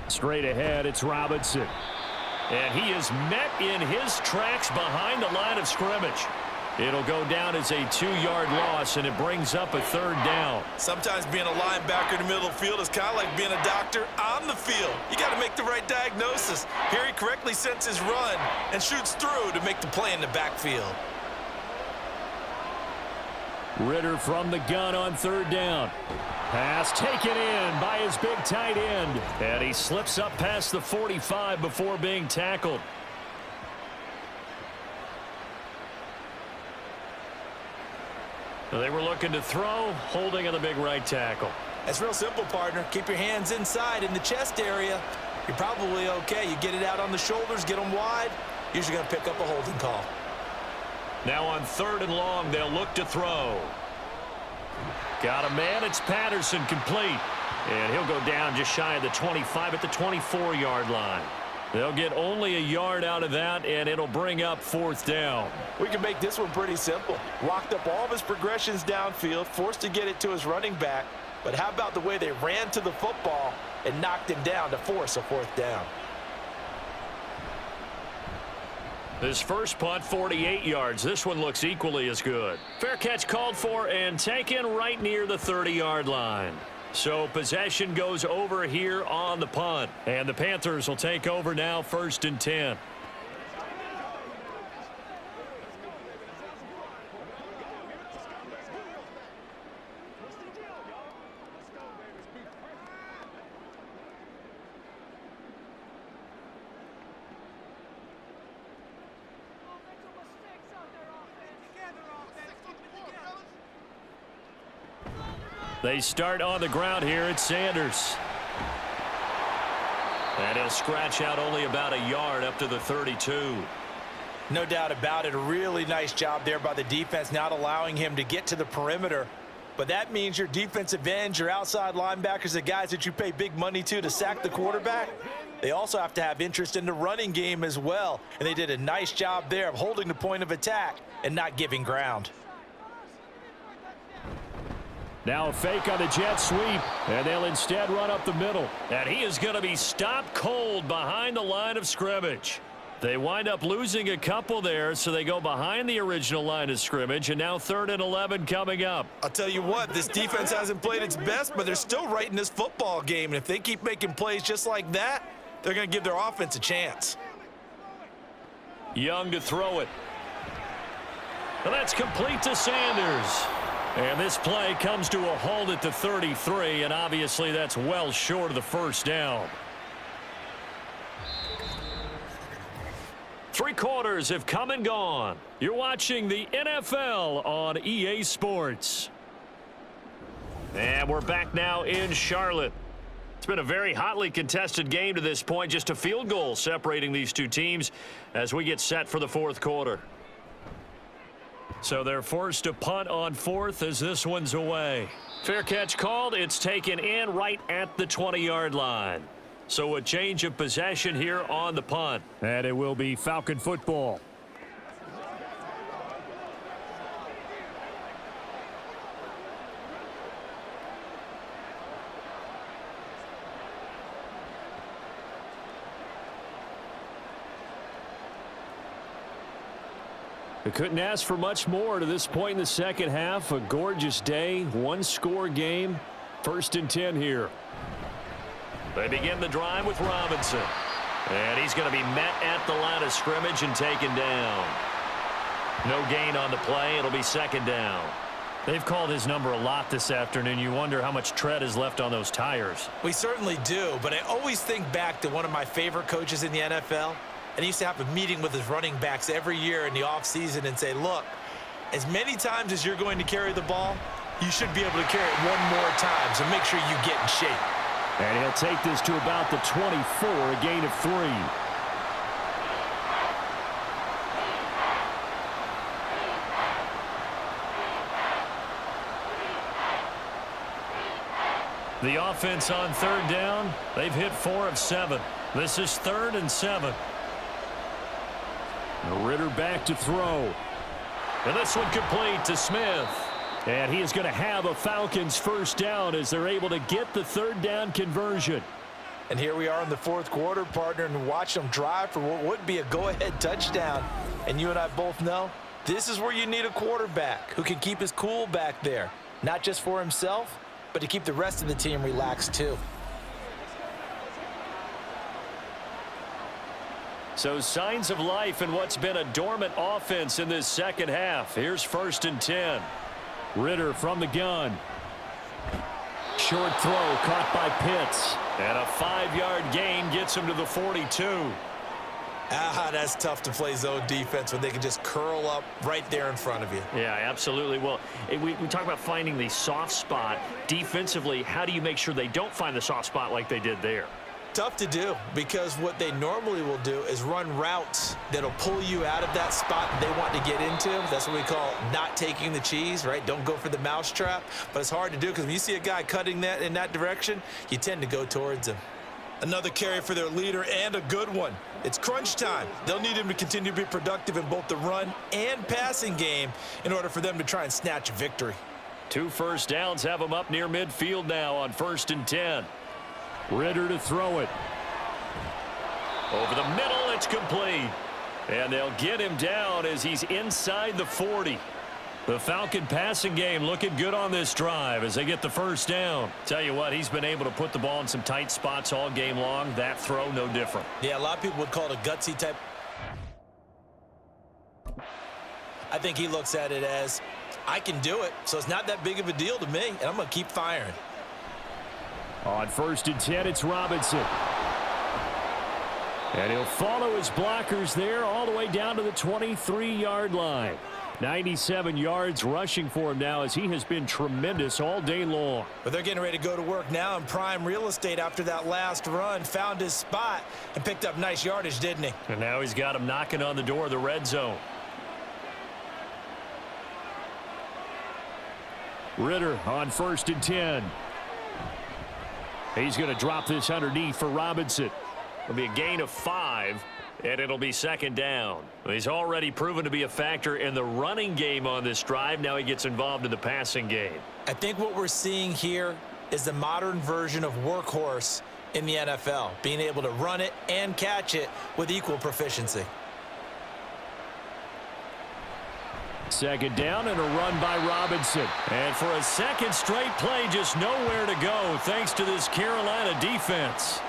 D: Straight ahead, it's Robinson.
B: And he is met in his tracks behind the line of scrimmage. It'll go down as a 2-yard loss, and it brings up a 3rd down.
C: Sometimes being a linebacker in the middle of the field is kind of like being a doctor on the field. You got to make the right diagnosis. Here he correctly sets his run and shoots through to make the play in the backfield.
D: Ritter from the gun on 3rd down. Pass taken in by his big tight end.
B: And he slips up past the 45 before being tackled. They were looking to throw, holding on the big right tackle.
C: That's real simple, partner. Keep your hands inside in the chest area. You're probably okay. You get it out on the shoulders, get them wide. Usually going to pick up a holding call.
B: Now on 3rd and long, they'll look to throw. Got a man. It's Patterson, complete. And he'll go down just shy of the 25 at the 24-yard line. They'll get only a yard out of that, and it'll bring up 4th down.
C: We can make this one pretty simple. Locked up all of his progressions downfield, forced to get it to his running back. But how about the way they ran to the football and knocked him down to force a 4th down?
B: His first punt, 48 yards. This one looks equally as good. Fair catch called for and taken right near the 30-yard line. So possession goes over here on the punt. And the Panthers will take over now, 1st and 10. They start on the ground here. It's Sanders. And he'll scratch out only about a yard up to the 32.
C: No doubt about it. A really nice job there by the defense, not allowing him to get to the perimeter. But that means your defensive ends, your outside linebackers, the guys that you pay big money to sack the quarterback, they also have to have interest in the running game as well. And they did a nice job there of holding the point of attack and not giving ground.
D: Now a fake on the jet sweep, and they'll instead run up the middle.
B: And he is going to be stopped cold behind the line of scrimmage. They wind up losing a couple there, so they go behind the original line of scrimmage, and now 3rd and 11 coming up.
C: I'll tell you what, this defense hasn't played its best, but they're still right in this football game. And if they keep making plays just like that, they're going to give their offense a chance.
B: Young to throw it. And that's complete to Sanders. And this play comes to a halt at the 33, and obviously that's well short of the first down. 3 quarters have come and gone. You're watching the NFL on EA Sports. And we're back now in Charlotte. It's been a very hotly contested game to this point. Just a field goal separating these two teams as we get set for the 4th quarter. So they're forced to punt on 4th as this one's away. Fair catch called. It's taken in right at the 20-yard line. So a change of possession here on the punt.
D: And it will be Falcon football. They couldn't ask for much more to this point in the second half. A gorgeous day, 1-score game. 1st and 10 here.
B: They begin the drive with Robinson. And he's going to be met at the line of scrimmage and taken down. No gain on the play. It'll be 2nd down.
D: They've called his number a lot this afternoon. You wonder how much tread is left on those tires.
C: We certainly do, but I always think back to one of my favorite coaches in the NFL. And he used to have a meeting with his running backs every year in the offseason and say, look, as many times as you're going to carry the ball, you should be able to carry it one more time, so make sure you get in shape.
D: And he'll take this to about the 24, a gain of 3.
B: The offense on 3rd down, they've hit 4 of 7. This is 3rd and 7.
D: Ritter back to throw.
B: And this one complete to Smith.
D: And he is going to have a Falcons 1st down as they're able to get the 3rd down conversion.
C: And here we are in the 4th quarter, partner, and watch them drive for what would be a go-ahead touchdown. And you and I both know this is where you need a quarterback who can keep his cool back there, not just for himself, but to keep the rest of the team relaxed too.
B: So signs of life in what's been a dormant offense in this second half. Here's 1st and 10.
D: Ritter from the gun. Short throw caught by Pitts.
B: And a 5-yard gain gets him to the 42.
C: That's tough to play zone defense when they can just curl up right there in front of you.
B: Yeah, absolutely. Well, we talk about finding the soft spot. Defensively, how do you make sure they don't find the soft spot like they did there?
C: Tough to do, because what they normally will do is run routes that'll pull you out of that spot they want to get into. That's what we call not taking the cheese, right? Don't go for the mousetrap. But it's hard to do because when you see a guy cutting that in that direction, you tend to go towards him. Another carry for their leader, and a good one. It's crunch time. They'll need him to continue to be productive in both the run and passing game in order for them to try and snatch a victory.
B: 2 first downs have them up near midfield now on 1st and 10.
D: Ritter to throw it.
B: Over the middle, it's complete. And they'll get him down as he's inside the 40. The Falcon passing game looking good on this drive as they get the 1st down. Tell you what, he's been able to put the ball in some tight spots all game long. That throw, no different.
C: Yeah, a lot of people would call it a gutsy type. I think he looks at it as, I can do it, so it's not that big of a deal to me, and I'm going to keep firing.
D: On 1st and 10, it's Robinson. And he'll follow his blockers there all the way down to the 23-yard line. 97 yards rushing for him now as he has been tremendous all day long.
C: But they're getting ready to go to work now in prime real estate after that last run. Found his spot and picked up nice yardage, didn't he?
B: And now he's got him knocking on the door of the red zone.
D: Ritter on 1st and 10. He's going to drop this underneath for Robinson.
B: It'll be a gain of 5, and it'll be 2nd down. He's already proven to be a factor in the running game on this drive. Now he gets involved in the passing game.
C: I think what we're seeing here is the modern version of workhorse in the NFL, being able to run it and catch it with equal proficiency.
D: 2nd down and a run by Robinson.
B: And for a second straight play, just nowhere to go thanks to this Carolina defense.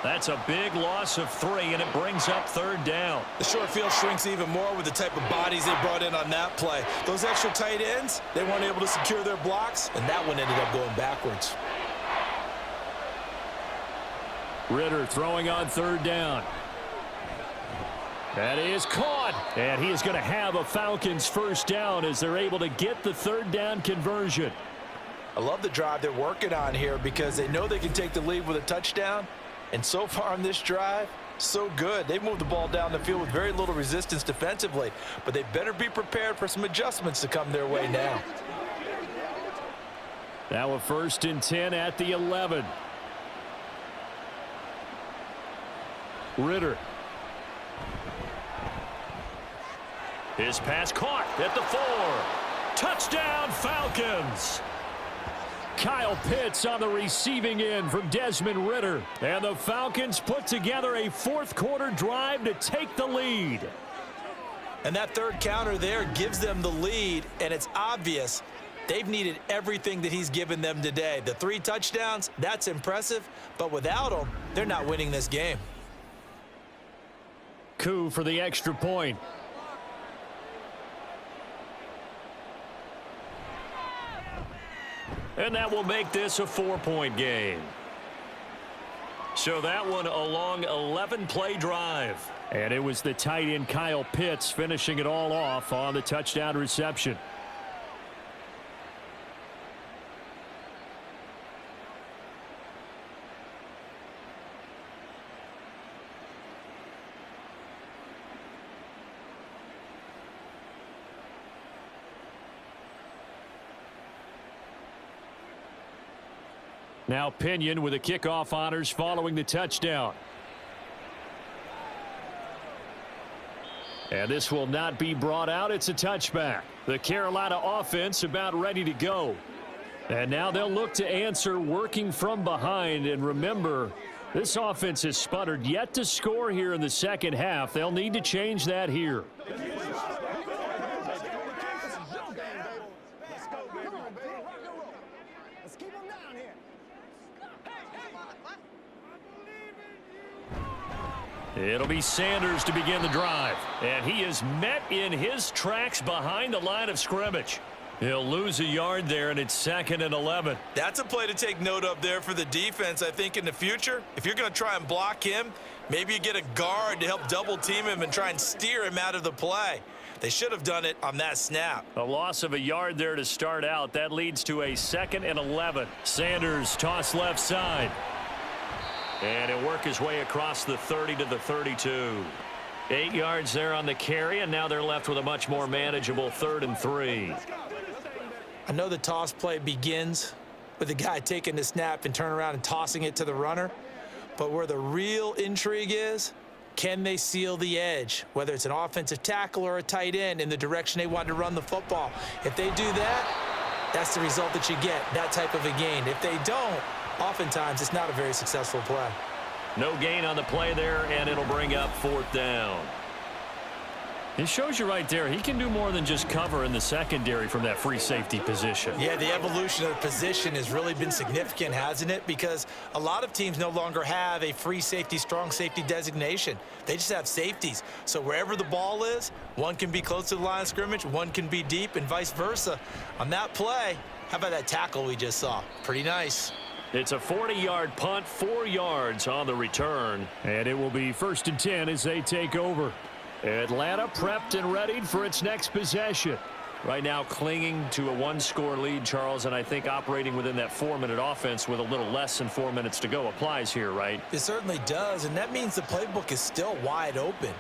B: That's a big loss of 3, and it brings up 3rd down.
C: The short field shrinks even more with the type of bodies they brought in on that play. Those extra tight ends, they weren't able to secure their blocks, and that one ended up going backwards.
D: Ritter throwing on 3rd down. That is caught, and he is going to have a Falcons 1st down as they're able to get the 3rd down conversion.
C: I love the drive they're working on here because they know they can take the lead with a touchdown. And so far on this drive, so good. They've moved the ball down the field with very little resistance defensively, but they better be prepared for some adjustments to come their way now.
D: Now a 1st and 10 at the 11. Ritter.
B: His pass caught at the 4. Touchdown, Falcons.
D: Kyle Pitts on the receiving end from Desmond Ritter. And the Falcons put together a 4th quarter drive to take the lead.
C: And that 3rd counter there gives them the lead, and it's obvious they've needed everything that he's given them today. The 3 touchdowns, that's impressive, but without them, they're not winning this game.
D: Coup for the extra point.
B: And that will make this a 4-point game. So that one a long 11-play drive.
D: And it was the tight end Kyle Pitts finishing it all off on the touchdown reception. Now Pinion with the kickoff honors following the touchdown. And this will not be brought out. It's a touchback. The Carolina offense about ready to go. And now they'll look to answer working from behind. And remember, this offense has sputtered yet to score here in the 2nd half. They'll need to change that here.
B: It'll be Sanders to begin the drive. And he is met in his tracks behind the line of scrimmage. He'll lose a yard there, and it's 2nd and 11.
C: That's a play to take note of there for the defense, I think, in the future. If you're going to try and block him, maybe you get a guard to help double-team him and try and steer him out of the play. They should have done it on that snap.
B: A loss of a yard there to start out. That leads to a 2nd and 11. Sanders toss left side. And he'll work his way across the 30 to the 32. 8 yards there on the carry, and now they're left with a much more manageable 3rd and 3.
C: I know the toss play begins with the guy taking the snap and turning around and tossing it to the runner. But where the real intrigue is, can they seal the edge, whether it's an offensive tackle or a tight end in the direction they want to run the football? If they do that, that's the result that you get, that type of a gain. If they don't, oftentimes it's not a very successful play.
B: No gain on the play there, and it'll bring up 4th down.
D: It shows you right there, he can do more than just cover in the secondary from that free safety position.
C: Yeah, the evolution of the position has really been significant, hasn't it? Because a lot of teams no longer have a free safety, strong safety designation. They just have safeties. So wherever the ball is, one can be close to the line of scrimmage, one can be deep, and vice versa. On that play, how about that tackle we just saw? Pretty nice.
B: It's a 40-yard punt, 4 yards on the return.
D: And it will be 1st and 10 as they take over. Atlanta prepped and readied for its next possession.
B: Right now clinging to a one-score lead, Charles, and I think operating within that 4-minute offense with a little less than 4 minutes to go applies here, right?
C: It certainly does, and that means the playbook is still wide open.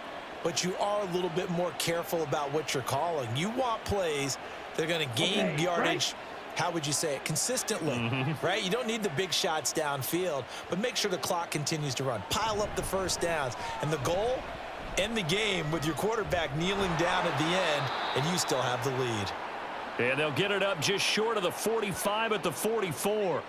C: But you are a little bit more careful about what you're calling. You want plays that are going to gain yardage, how would you say it, consistently, right? You don't need the big shots downfield, but make sure the clock continues to run. Pile up the first downs, and the goal, end the game with your quarterback kneeling down at the end, and you still have the lead.
B: And they'll get it up just short of the 45 at the 44.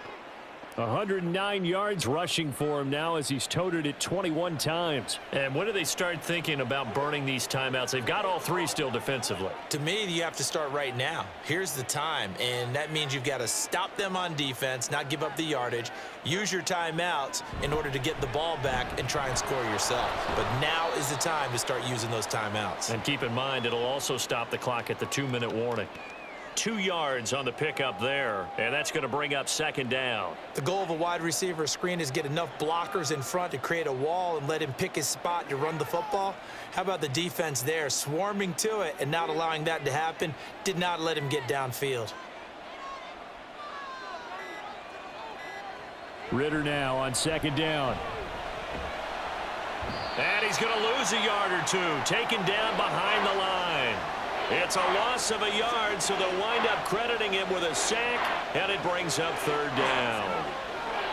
D: 109 yards rushing for him now as he's toted it 21 times.
B: And when do they start thinking about burning these timeouts? They've got all three still defensively.
C: To me, you have to start right now. Here's the time, and that means you've got to stop them on defense, not give up the yardage, use your timeouts in order to get the ball back and try and score yourself. But now is the time to start using those timeouts.
B: And keep in mind, it'll also stop the clock at the 2-minute warning. 2 yards on the pickup there, and that's going to bring up second down.
C: The goal of a wide receiver screen is get enough blockers in front to create a wall and let him pick his spot to run the football. How about the defense there, swarming to it and not allowing that to happen? Did not let him get downfield.
D: Ritter now on second down.
B: And he's going to lose a yard or two, taken down behind the line. It's a loss of a yard, so they'll wind up crediting him with a sack, and it brings up third down.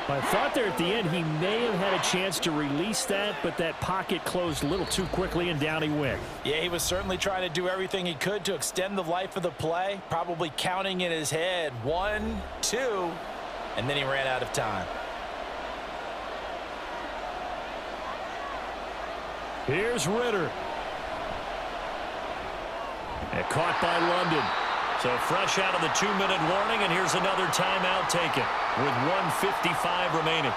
D: I thought there at the end he may have had a chance to release that, but that pocket closed a little too quickly, and down he went.
C: Yeah, he was certainly trying to do everything he could to extend the life of the play, probably counting in his head 1, 2, and then he ran out of time.
D: Here's Ritter.
B: And caught by London. So fresh out of the 2-minute warning, and here's another timeout taken with 1:55 remaining.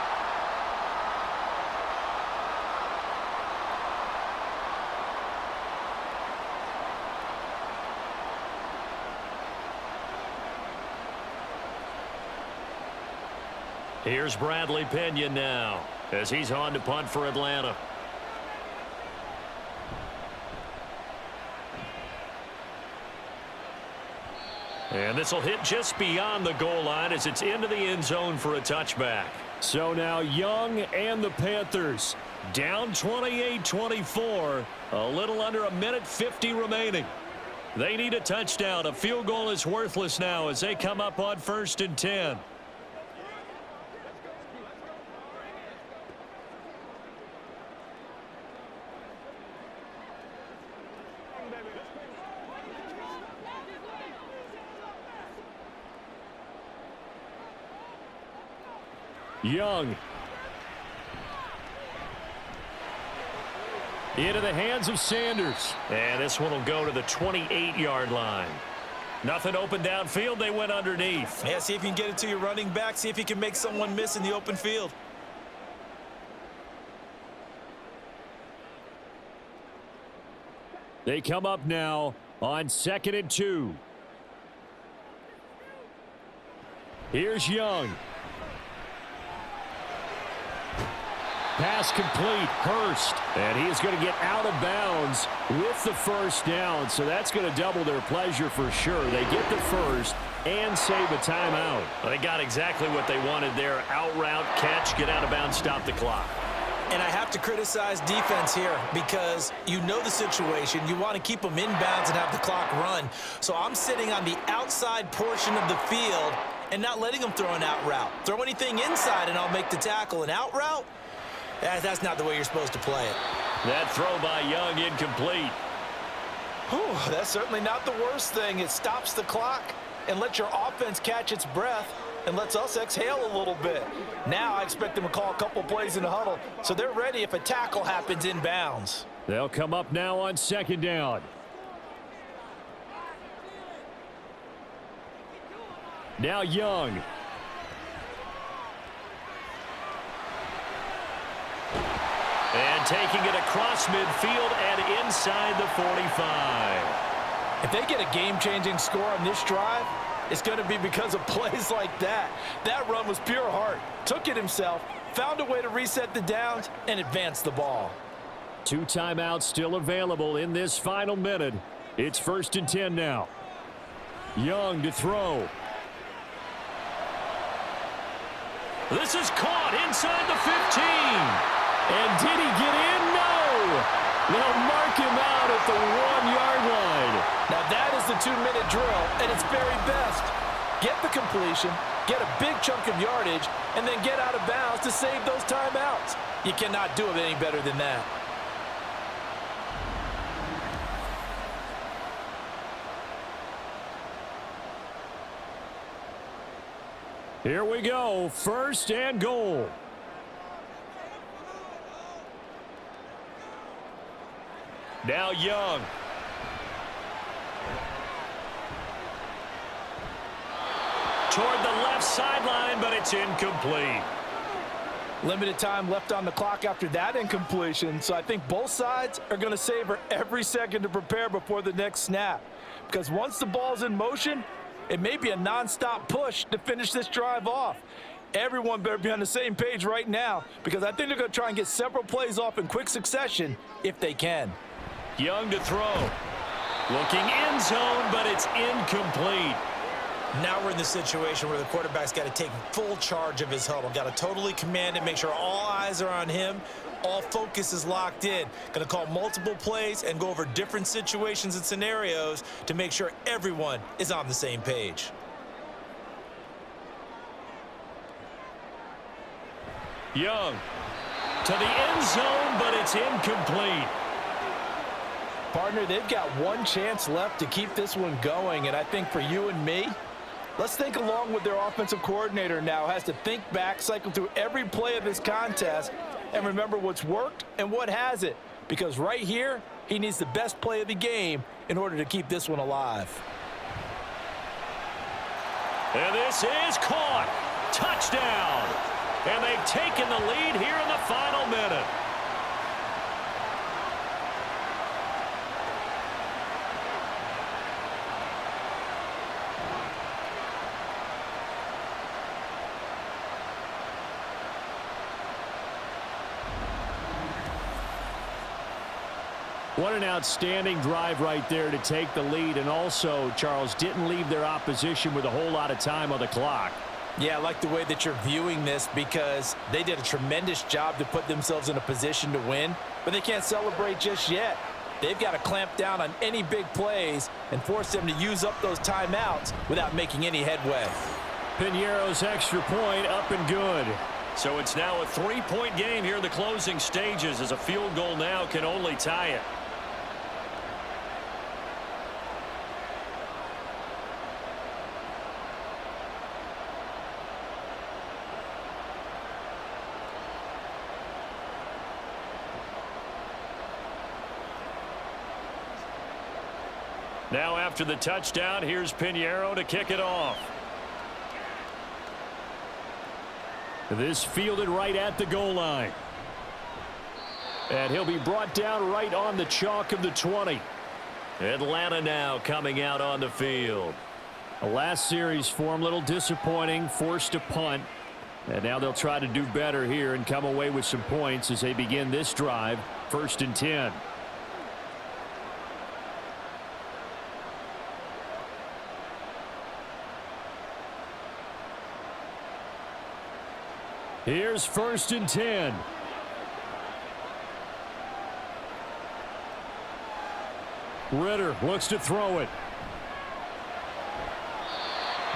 B: Here's Bradley Pinion now as he's on to punt for Atlanta. And this will hit just beyond the goal line as it's into the end zone for a touchback.
D: So now Young and the Panthers down 28-24. A little under 1:50 remaining. They need a touchdown. A field goal is worthless now as they come up on 1st and 10. Young. Into the hands of Sanders.
B: And this one will go to the 28-yard line. Nothing open downfield. They went underneath.
C: Yeah, see if you can get it to your running back. See if you can make someone miss in the open field.
D: They come up now on 2nd and 2. Here's Young. Pass complete. Hurst. And he is going to get out of bounds with the first down. So that's going to double their pleasure for sure. They get the first and save a timeout.
B: Well, they got exactly what they wanted there. Out route, catch, get out of bounds, stop the clock.
C: And I have to criticize defense here because you know the situation. You want to keep them inbounds and have the clock run. So I'm sitting on the outside portion of the field and not letting them throw an out route. Throw anything inside and I'll make the tackle. An out route? That's not the way you're supposed to play it.
B: That throw by Young incomplete.
C: Whew, that's certainly not the worst thing. It stops the clock and lets your offense catch its breath and lets us exhale a little bit. Now I expect them to call a couple plays in the huddle so they're ready if a tackle happens inbounds.
D: They'll come up now on 2nd down. Now Young.
B: And taking it across midfield and inside the 45.
C: If they get a game-changing score on this drive, it's going to be because of plays like that. That run was pure heart. Took it himself, found a way to reset the downs, and advance the ball.
D: 2 timeouts still available in this final minute. It's 1st and 10 now. Young to throw.
B: This is caught inside the 15.
D: And did he get in? No. They'll mark him out at the 1-yard line.
C: Now that is the 2-minute drill at its very best. Get the completion, get a big chunk of yardage, and then get out of bounds to save those timeouts. You cannot do it any better than that.
D: Here we go, 1st and goal.
B: Now Young. Toward the left sideline, but it's incomplete.
C: Limited time left on the clock after that incompletion, so I think both sides are going to savor every second to prepare before the next snap. Because once the ball's in motion, it may be a nonstop push to finish this drive off. Everyone better be on the same page right now, because I think they're going to try and get several plays off in quick succession if they can.
B: Young to throw. Looking end zone, but it's incomplete.
F: Now we're in the situation where the quarterback's got to take full charge of his huddle. Got to totally command it, make sure all eyes are on him. All focus is locked in. Going to call multiple plays and go over different situations and scenarios to make sure everyone is on the same page.
B: Young to the end zone, but it's incomplete.
C: Partner, they've got one chance left to keep this one going, and I think for you and me, let's think along with their offensive coordinator now. Has to think back, cycle through every play of this contest, and remember what's worked and what hasn't. Because right here, he needs the best play of the game in order to keep this one alive.
B: And this is caught. Touchdown. And they've taken the lead here in the final minute.
D: What an outstanding drive right there to take the lead. And also, Charles, didn't leave their opposition with a whole lot of time on the clock.
C: Yeah, I like the way that you're viewing this, because they did a tremendous job to put themselves in a position to win, but they can't celebrate just yet. They've got to clamp down on any big plays and force them to use up those timeouts without making any headway.
D: Piñeiro's extra point up and good.
B: So it's now a 3-point game here in the closing stages, as a field goal now can only tie it. Now after the touchdown, here's Piñeiro to kick it off.
D: This fielded right at the goal line. And he'll be brought down right on the chalk of the 20.
B: Atlanta now coming out on the field.
D: The last series for him, a little disappointing, forced to punt. And now they'll try to do better here and come away with some points as they begin this drive, 1st and 10. Here's 1st and 10. Ritter looks to throw it.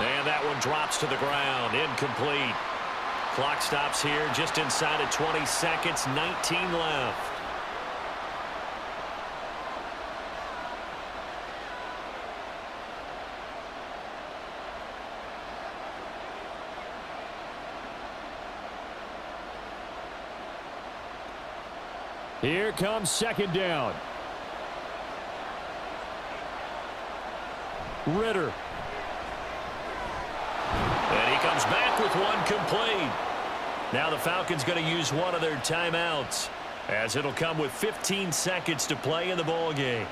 B: And that one drops to the ground, incomplete. Clock stops here just inside of 20 seconds, 19 left.
D: Here comes 2nd down. Ritter.
B: And he comes back with one complete. Now the Falcons going to use one of their timeouts, as it'll come with 15 seconds to play in the ball game.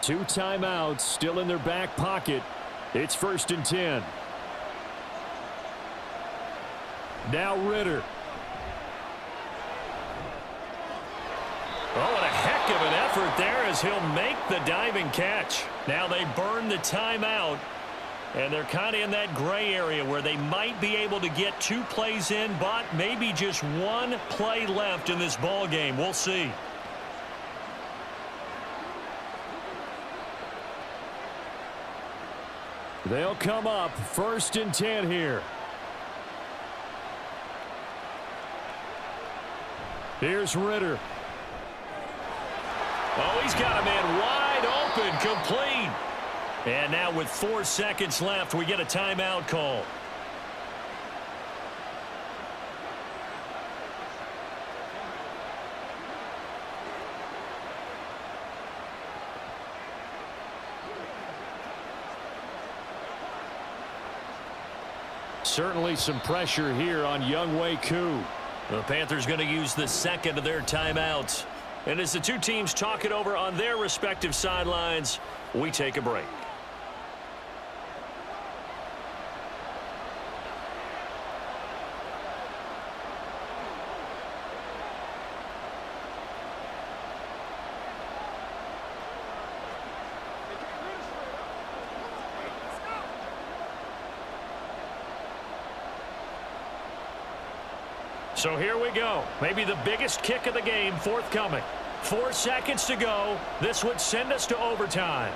D: 2 timeouts still in their back pocket. It's 1st and 10. Now Ritter. Oh, and a heck of an effort there as he'll make the diving catch. Now they burn the timeout, and they're kind of in that gray area where they might be able to get 2 plays in, but maybe just 1 play left in this ball game. We'll see. They'll come up 1st and 10 here. Here's Ritter. Oh, he's got a man wide open, complete. And now with 4 seconds left, we get a timeout call. Certainly some pressure here on Younghoe Koo. The Panthers going to use the second of their timeouts. And as the 2 teams talk it over on their respective sidelines, we take a break. So here we go. Maybe the biggest kick of the game forthcoming. 4 seconds to go. This would send us to overtime.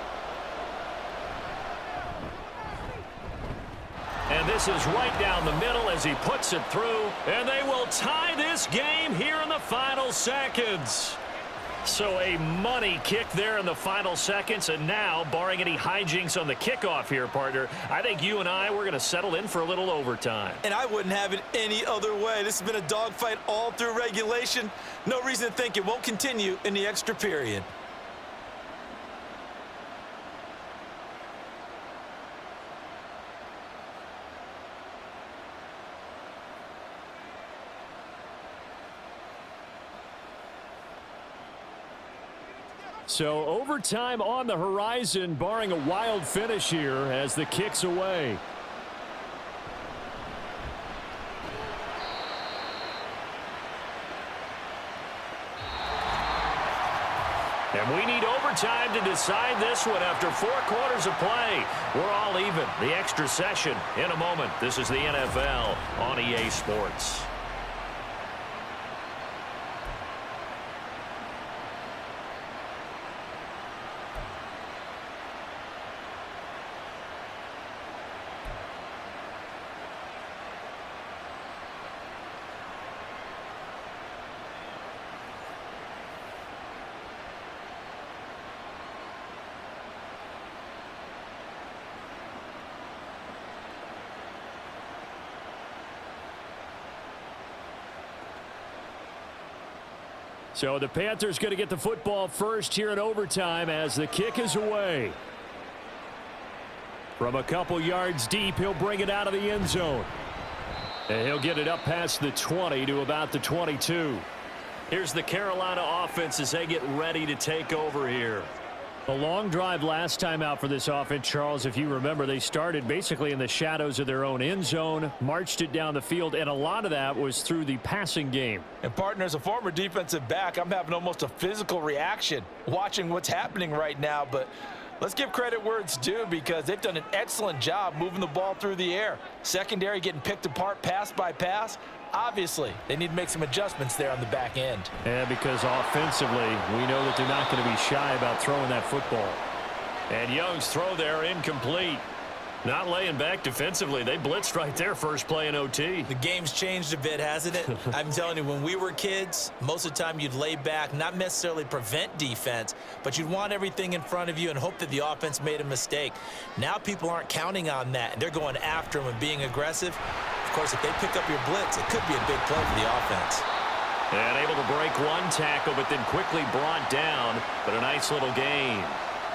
D: And this is right down the middle as he puts it through. And they will tie this game here in the final seconds. So a money kick there in the final seconds. And now, barring any hijinks on the kickoff here, partner, I think you and I, we're going to settle in for a little overtime.
F: And I wouldn't have it any other way. This has been a dogfight all through regulation. No reason to think it won't continue in the extra period.
D: So overtime on the horizon, barring a wild finish here as the kick's away. And we need overtime to decide this one after 4 quarters of play. We're all even. The extra session in a moment. This is the NFL on EA Sports. So the Panthers going to get the football first here in overtime as the kick is away. From a couple yards deep, he'll bring it out of the end zone. And he'll get it up past the 20 to about the 22. Here's the Carolina offense as they get ready to take over here. A long drive last time out for this offense, Charles. If you remember, they started basically in the shadows of their own end zone, marched it down the field, and a lot of that was through the passing game.
F: And partner, as a former defensive back, I'm having almost a physical reaction watching what's happening right now. But let's give credit where it's due because they've done an excellent job moving the ball through the air. Secondary getting picked apart pass by pass. Obviously, they need to make some adjustments there on the back end.
D: And because offensively, we know that they're not going to be shy about throwing that football. And Young's throw there incomplete. Not laying back defensively. They blitzed right there first play in OT.
F: The game's changed a bit, hasn't it? I'm telling you, when we were kids, most of the time you'd lay back, not necessarily prevent defense, but you'd want everything in front of you and hope that the offense made a mistake. Now people aren't counting on that, and they're going after them and being aggressive. Of course, if they pick up your blitz, it could be a big play for the offense.
B: And able to break one tackle, but then quickly brought down. But a nice little gain.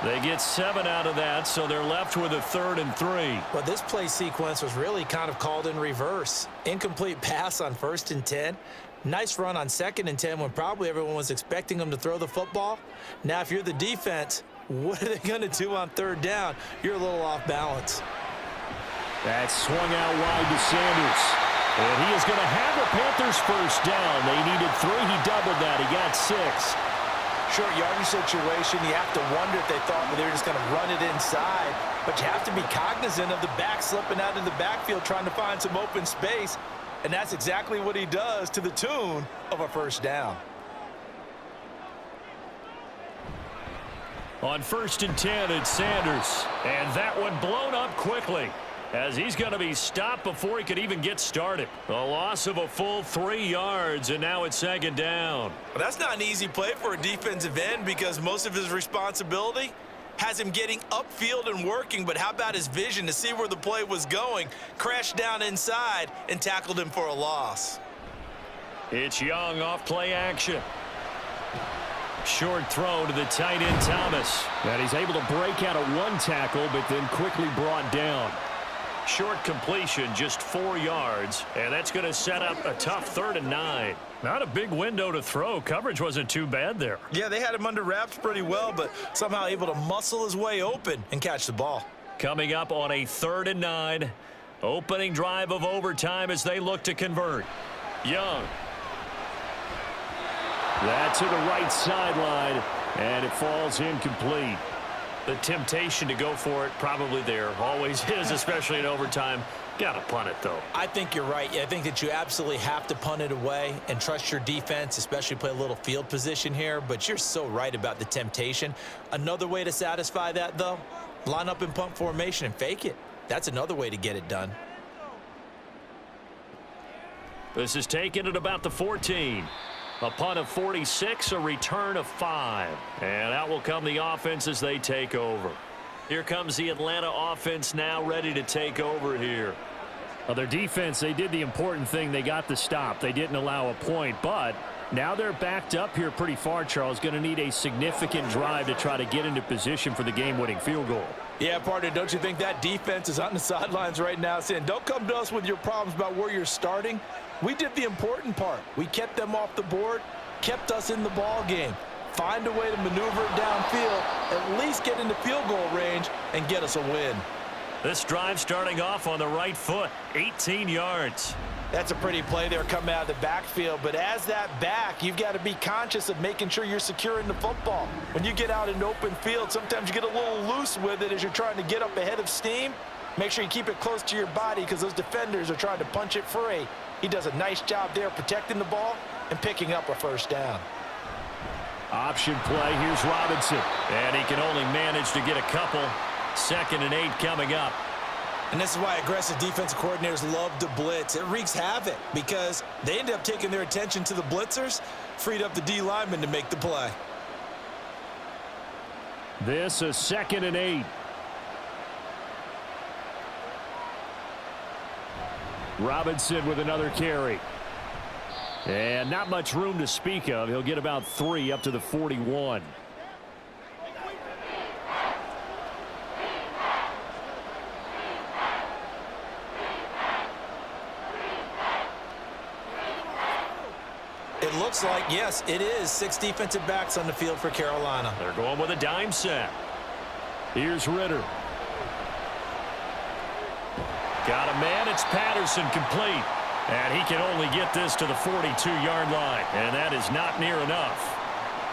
B: They get 7 out of that, so they're left with a 3rd and 3.
F: Well, this play sequence was really kind of called in reverse. Incomplete pass on 1st and 10. Nice run on 2nd and 10 when probably everyone was expecting them to throw the football. Now, if you're the defense, What are they going to do on third down? You're a little off balance.
D: That swung out wide to Sanders. And he is going to have the Panthers first down. They needed 3. He doubled that. He got 6.
F: Short yardage situation. You have to wonder if they thought they were just going to run it inside. But you have to be cognizant of the back slipping out in the backfield trying to find some open space. And that's exactly what he does to the tune of a first down.
B: On 1st and 10, it's Sanders. And that one blown up quickly, as he's going to be stopped before he could even get started. A loss of a full 3 yards, and now it's 2nd down.
F: Well, that's not an easy play for a defensive end because most of his responsibility has him getting upfield and working, but how about his vision to see where the play was going? Crashed down inside and tackled him for a loss.
B: It's Young off play action. Short throw to the tight end Thomas.
D: And he's able to break out of 1 tackle, but then quickly brought down.
B: Short completion, just 4 yards, and that's going to set up a tough 3rd and 9. Not a big window to throw. Coverage wasn't too bad there.
F: Yeah, they had him under wraps pretty well, but somehow able to muscle his way open and catch the ball.
B: Coming up on a 3rd and 9. Opening drive of overtime as they look to convert. Young.
D: That to the right sideline, and it falls incomplete.
B: The temptation to go for it probably there. Always is, especially in overtime. Got to punt it, though.
F: I think you're right. I think that you absolutely have to punt it away and trust your defense, especially play a little field position here. But you're so right about the temptation. Another way to satisfy that, though, line up in punt formation and fake it. That's another way to get it done.
B: This is taken at about the 14. A punt of 46, a return of 5. And out will come the offense as they take over. Here comes the Atlanta offense now ready to take over here.
D: Well, their defense, they did the important thing. They got the stop. They didn't allow a point, but now they're backed up here pretty far, Charles. Going to need a significant drive to try to get into position for the game-winning field goal.
F: Yeah, partner, don't you think that defense is on the sidelines right now saying, don't come to us with your problems about where you're starting? We did the important part. We kept them off the board, kept us in the ball game. Find a way to maneuver it downfield, at least get into field goal range, and get us a win.
B: This drive starting off on the right foot, 18 yards.
F: That's a pretty play there coming out of the backfield, but as that back, you've got to be conscious of making sure you're securing the football. When you get out in open field, sometimes you get a little loose with it as you're trying to get up ahead of steam. Make sure you keep it close to your body because those defenders are trying to punch it free. He does a nice job there protecting the ball and picking up a first down.
D: Option play, here's Robinson.
B: And he can only manage to get a couple. 2nd and 8 coming up.
F: And this is why aggressive defensive coordinators love to blitz. It wreaks havoc because they end up taking their attention to the blitzers, freed up the D lineman to make the play.
D: This is 2nd and 8. Robinson with another carry. And not much room to speak of. He'll get about 3 up to the 41.
F: It looks like, yes, it is 6 defensive backs on the field for Carolina.
B: They're going with a dime set.
D: Here's Ritter.
B: Got a man, it's Patterson, complete. And he can only get this to the 42-yard line, and that is not near enough.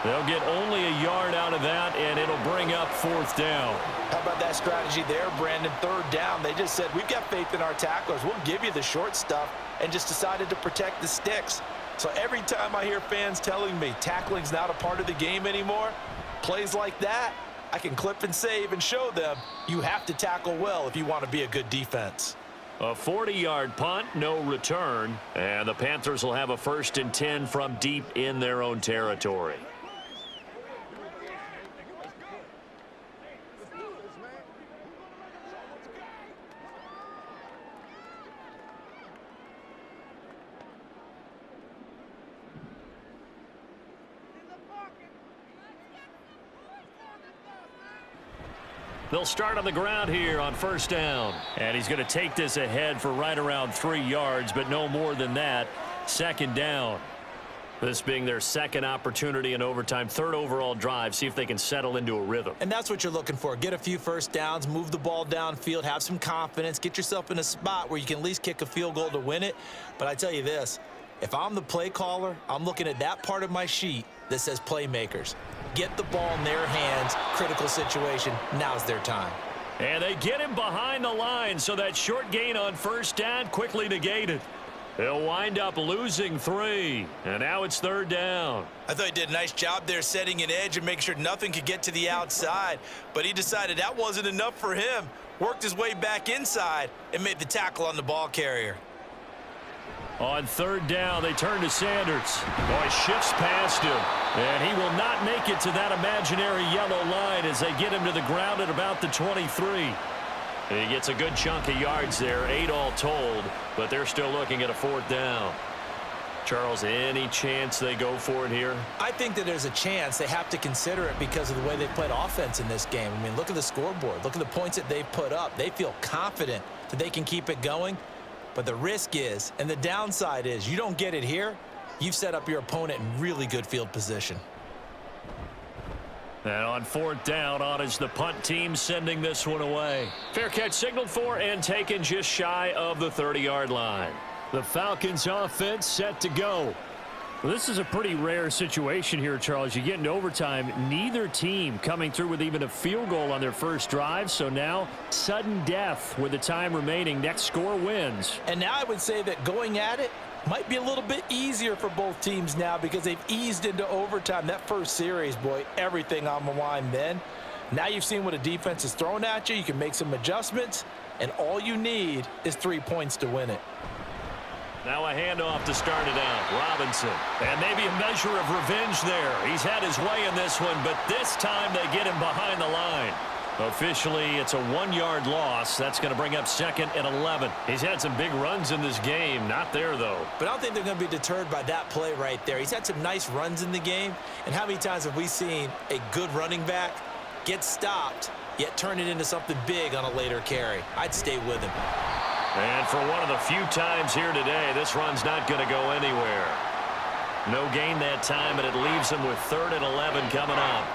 B: They'll get only a yard out of that, and it'll bring up 4th down.
F: How about that strategy there, Brandon? 3rd down. They just said, we've got faith in our tacklers. We'll give you the short stuff, and just decided to protect the sticks. So every time I hear fans telling me tackling's not a part of the game anymore, plays like that, I can clip and save and show them you have to tackle well if you want to be a good defense.
B: A 40-yard punt, no return, and the Panthers will have a 1st and 10 from deep in their own territory. They'll start on the ground here on 1st down. And he's going to take this ahead for right around 3 yards, but no more than that. 2nd down. This being their second opportunity in overtime, third overall drive, see if they can settle into a rhythm.
F: And that's what you're looking for. Get a few first downs, move the ball downfield, have some confidence, get yourself in a spot where you can at least kick a field goal to win it. But I tell you this, if I'm the play caller, I'm looking at that part of my sheet that says playmakers. Get the ball in their hands, critical situation, now's their time.
B: And they get him behind the line, so that short gain on first down quickly negated. They'll wind up losing 3, and now it's third down.
F: I thought he did a nice job there setting an edge and making sure nothing could get to the outside, but he decided that wasn't enough for him. Worked his way back inside and made the tackle on the ball carrier.
B: On third down, they turn to Sanders. Boy, shifts past him, and he will not make it to that imaginary yellow line as they get him to the ground at about the 23. He gets a good chunk of yards there, 8 all told, but they're still looking at a fourth down. Charles, any chance they go for it here?
F: I think that there's a chance. They have to consider it because of the way they've played offense in this game. I mean, look at the scoreboard. Look at the points that they've put up. They feel confident that they can keep it going. But the risk is, and the downside is, you don't get it here, you've set up your opponent in really good field position.
B: And on fourth down, on is the punt team sending this one away. Fair catch signaled for and taken just shy of the 30-yard line.
D: The Falcons offense set to go. Well, this is a pretty rare situation here, Charles. You get into overtime, neither team coming through with even a field goal on their first drive. So now, sudden death with the time remaining. Next score wins.
F: And now I would say that going at it might be a little bit easier for both teams now because they've eased into overtime. That first series, boy, everything on the line then. Now you've seen what a defense is throwing at you. You can make some adjustments, and all you need is 3 points to win it.
B: Now a handoff to start it out. Robinson. And maybe a measure of revenge there. He's had his way in this one, but this time they get him behind the line. Officially, it's a 1-yard loss. That's going to bring up second and 11. He's had some big runs in this game. Not there, though.
F: But I don't think they're going to be deterred by that play right there. He's had some nice runs in the game. And how many times have we seen a good running back get stopped, yet turn it into something big on a later carry? I'd stay with him.
B: And for one of the few times here today, this run's not going to go anywhere. No gain that time, and it leaves him with third and 11 coming up.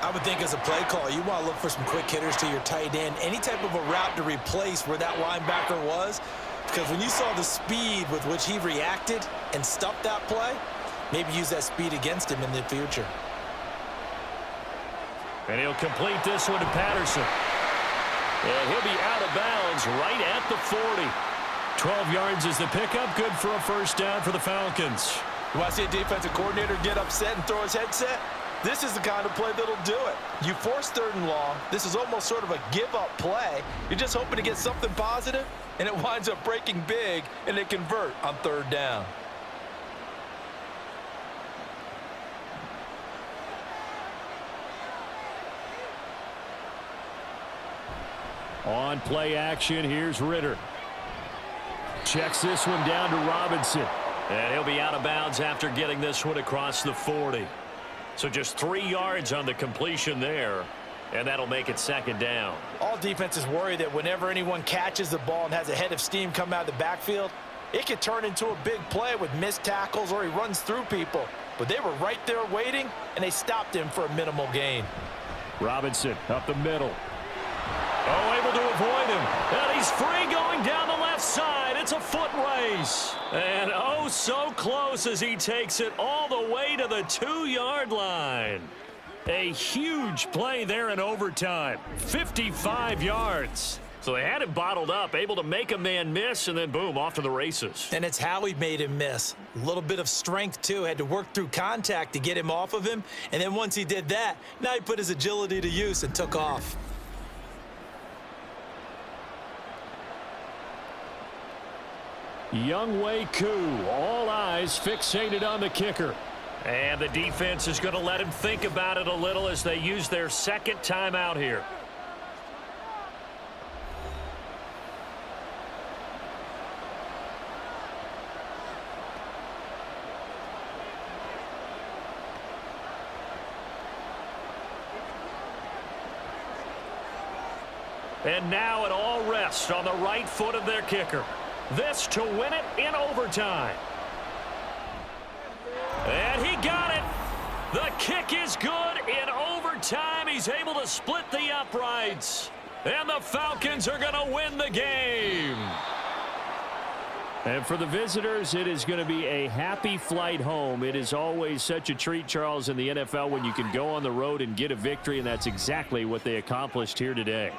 F: I would think as a play call, you want to look for some quick hitters to your tight end, any type of a route to replace where that linebacker was, because when you saw the speed with which he reacted and stuffed that play, maybe use that speed against him in the future.
B: And he'll complete this one to Patterson. And he'll be out of bounds right at the 40. 12 yards is the pickup. Good for a first down for the Falcons.
F: You want to see a defensive coordinator get upset and throw his headset? This is the kind of play that'll do it. You force third and long. This is almost sort of a give-up play. You're just hoping to get something positive, and it winds up breaking big, and they convert on third down.
D: On play action, here's Ritter. Checks this one down to Robinson.
B: And he'll be out of bounds after getting this one across the 40. So just 3 yards on the completion there, and that'll make it second down.
F: All defenses worry that whenever anyone catches the ball and has a head of steam come out of the backfield, it could turn into a big play with missed tackles or he runs through people. But they were right there waiting, and they stopped him for a minimal gain.
D: Robinson up the middle.
B: Oh, able to avoid him. And he's free going down the left side. It's a foot race. And oh, so close as he takes it all the way to the 2-yard line. A huge play there in overtime. 55 yards. So they had it bottled up, able to make a man miss, and then boom, off to the races.
F: And it's how he made him miss. A little bit of strength, too. Had to work through contact to get him off of him. And then once he did that, now he put his agility to use and took off.
D: Younghoe Koo, all eyes fixated on the kicker.
B: And the defense is going to let him think about it a little as they use their second timeout here. And now it all rests on the right foot of their kicker. This to win it in overtime. The kick is good. In overtime, he's able to split the uprights. And the Falcons are going to win the game.
D: And for the visitors, it is going to be a happy flight home. It is always such a treat, Charles, in the NFL when you can go on the road and get a victory, and that's exactly what they accomplished here today.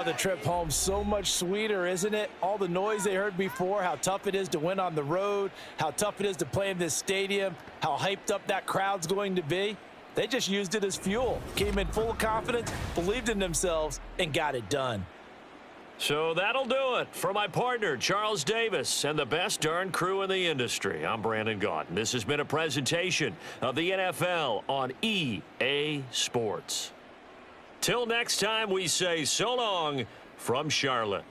C: The trip home so much sweeter, isn't it? All the noise they heard before, how tough it is to win on the road, how tough it is to play in this stadium, how hyped up that crowd's going to be. They just used it as fuel, came in full of confidence, believed in themselves, and got it done.
B: So that'll do it for my partner, Charles Davis, and the best darn crew in the industry. I'm Brandon Gaudin. This has been a presentation of the NFL on EA Sports. Till next time, we say so long from Charlotte.